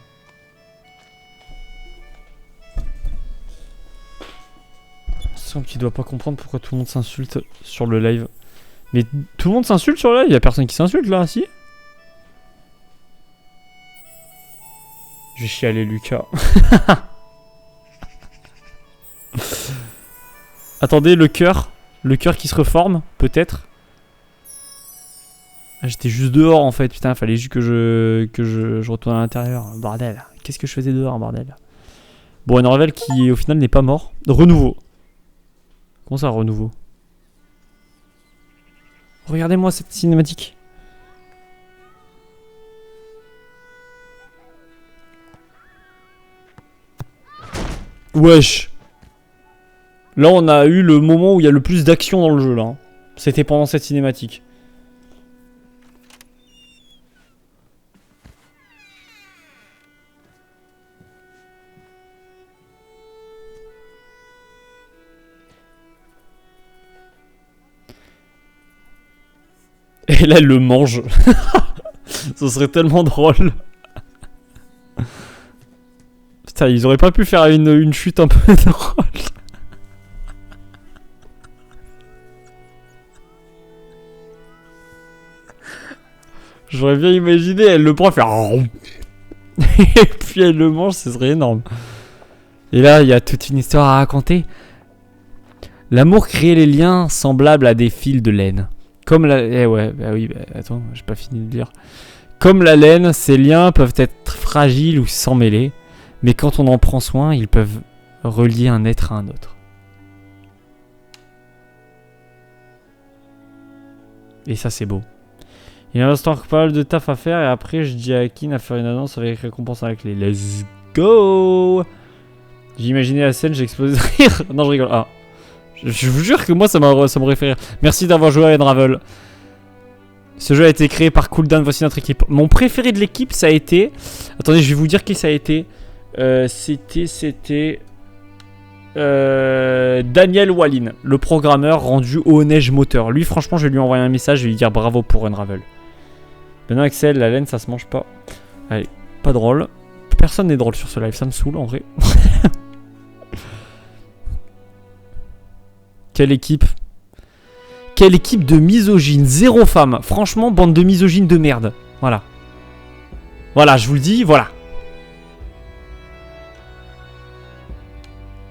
Semble qu'il doit pas comprendre pourquoi tout le monde s'insulte sur le live. Mais tout le monde s'insulte sur le live? Y'a personne qui s'insulte là, si? Je vais chialer Lucas. Attendez, le cœur. Le cœur qui se reforme, peut-être. Ah, j'étais juste dehors en fait, putain, fallait juste que je retourne à l'intérieur. Bordel, qu'est-ce que je faisais dehors, bordel? Bon, on révèle qui au final n'est pas mort. Renouveau. Comment ça, renouveau? Regardez-moi cette cinématique. Wesh. Là, on a eu le moment où il y a le plus d'action dans le jeu, là. Hein. C'était pendant cette cinématique. Et là, elle le mange. Ce serait tellement drôle. Putain, ils auraient pas pu faire une chute un peu drôle. J'aurais bien imaginé, elle le prend, faire... Et puis elle le mange, ce serait énorme. Et là, il y a toute une histoire à raconter. L'amour crée les liens semblables à des fils de laine. Comme la... Eh ouais, bah oui, bah attends, j'ai pas fini de lire. Comme la laine, ces liens peuvent être fragiles ou s'emmêler. Mais quand on en prend soin, ils peuvent relier un être à un autre. Et ça, c'est beau. Il y a encore pas mal de taf à faire et après je dis à Kin à faire une annonce avec récompense à la clé. Let's go! J'ai imaginé la scène, j'ai explosé de rire. Non, je rigole. Ah. Je vous jure que moi ça m'aurait fait rire. Merci d'avoir joué à Unravel. Ce jeu a été créé par Cooldown, voici notre équipe. Mon préféré de l'équipe ça a été... Attendez, je vais vous dire qui ça a été. C'était... Daniel Wallin, le programmeur rendu au neige moteur. Lui franchement je vais lui envoyer un message, je vais lui dire bravo pour Unravel. Maintenant Axel, la laine ça se mange pas. Allez, pas drôle. Personne n'est drôle sur ce live, ça me saoule en vrai. Quelle équipe. Quelle équipe de misogynes, zéro femme. Franchement, bande de misogynes de merde. Voilà. Voilà, je vous le dis, voilà.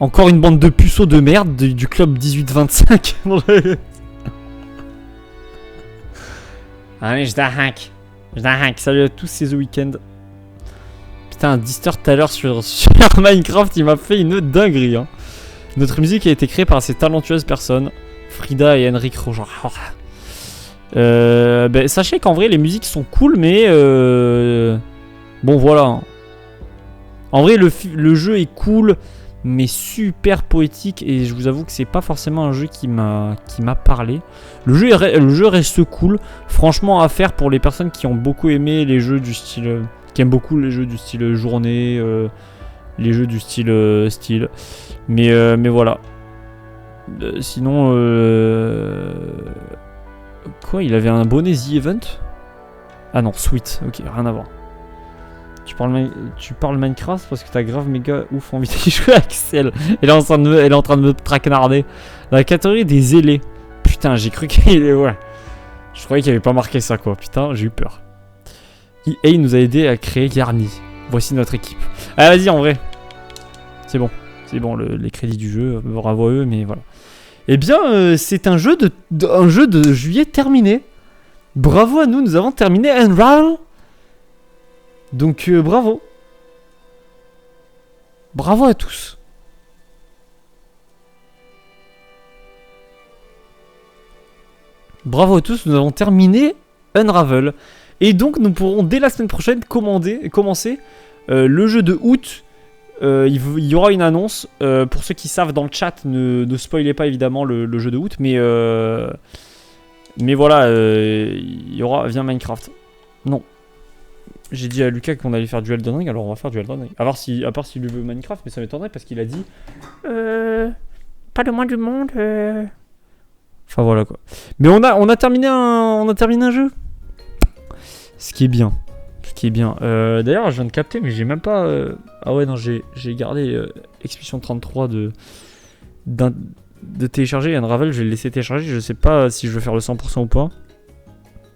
Encore une bande de puceaux de merde du club 18-25. Allez, je la hack. Je la hack. Salut à tous, c'est The Weeknd. Putain, un Dister tout à l'heure sur Minecraft, il m'a fait une dinguerie. Hein. Notre musique a été créée par ces talentueuses personnes, Frida et Henrik Roger. Ben, sachez qu'en vrai, les musiques sont cool, mais... Bon, voilà. En vrai, le jeu est cool, mais super poétique, et je vous avoue que c'est pas forcément un jeu qui m'a parlé. Le jeu reste cool, franchement à faire pour les personnes qui ont beaucoup aimé les jeux du style... qui aiment beaucoup les jeux du style journée, les jeux du style style. Mais voilà. Sinon... Quoi, il avait un bonnet The Event? Ah non, Sweet, ok, rien à voir. Tu parles Minecraft parce que t'as grave méga ouf envie de jouer à Axel. Elle est en train de me traquenarder. Dans la catégorie des ailés. Putain, j'ai cru qu'il est... Ouais. Je croyais qu'il avait pas marqué ça, quoi. Putain, j'ai eu peur. EA nous a aidé à créer Yarny. Voici notre équipe. Allez, vas-y, en vrai. C'est bon. C'est bon, les crédits du jeu. Bravo à eux, mais voilà. Eh bien, c'est un jeu de juillet terminé. Bravo à nous, nous avons terminé Unravel. Donc bravo. Bravo à tous. Bravo à tous, nous avons terminé Unravel. Et donc nous pourrons dès la semaine prochaine commencer le jeu de août. Il y aura une annonce. Pour ceux qui savent dans le chat, ne spoilez pas évidemment le jeu de août. Mais voilà, il y aura via Minecraft. Non. J'ai dit à Lucas qu'on allait faire du Elden Ring, alors on va faire du Elden Ring. À part s'il lui veut Minecraft, mais ça m'étonnerait parce qu'il a dit pas le moins du monde. Enfin voilà quoi. Mais on a terminé un jeu. Ce qui est bien. D'ailleurs, je viens de capter, mais j'ai même pas. Ah ouais non, j'ai gardé Expedition 33 de télécharger. Unravel, je vais le laisser télécharger. Je sais pas si je veux faire le 100% ou pas.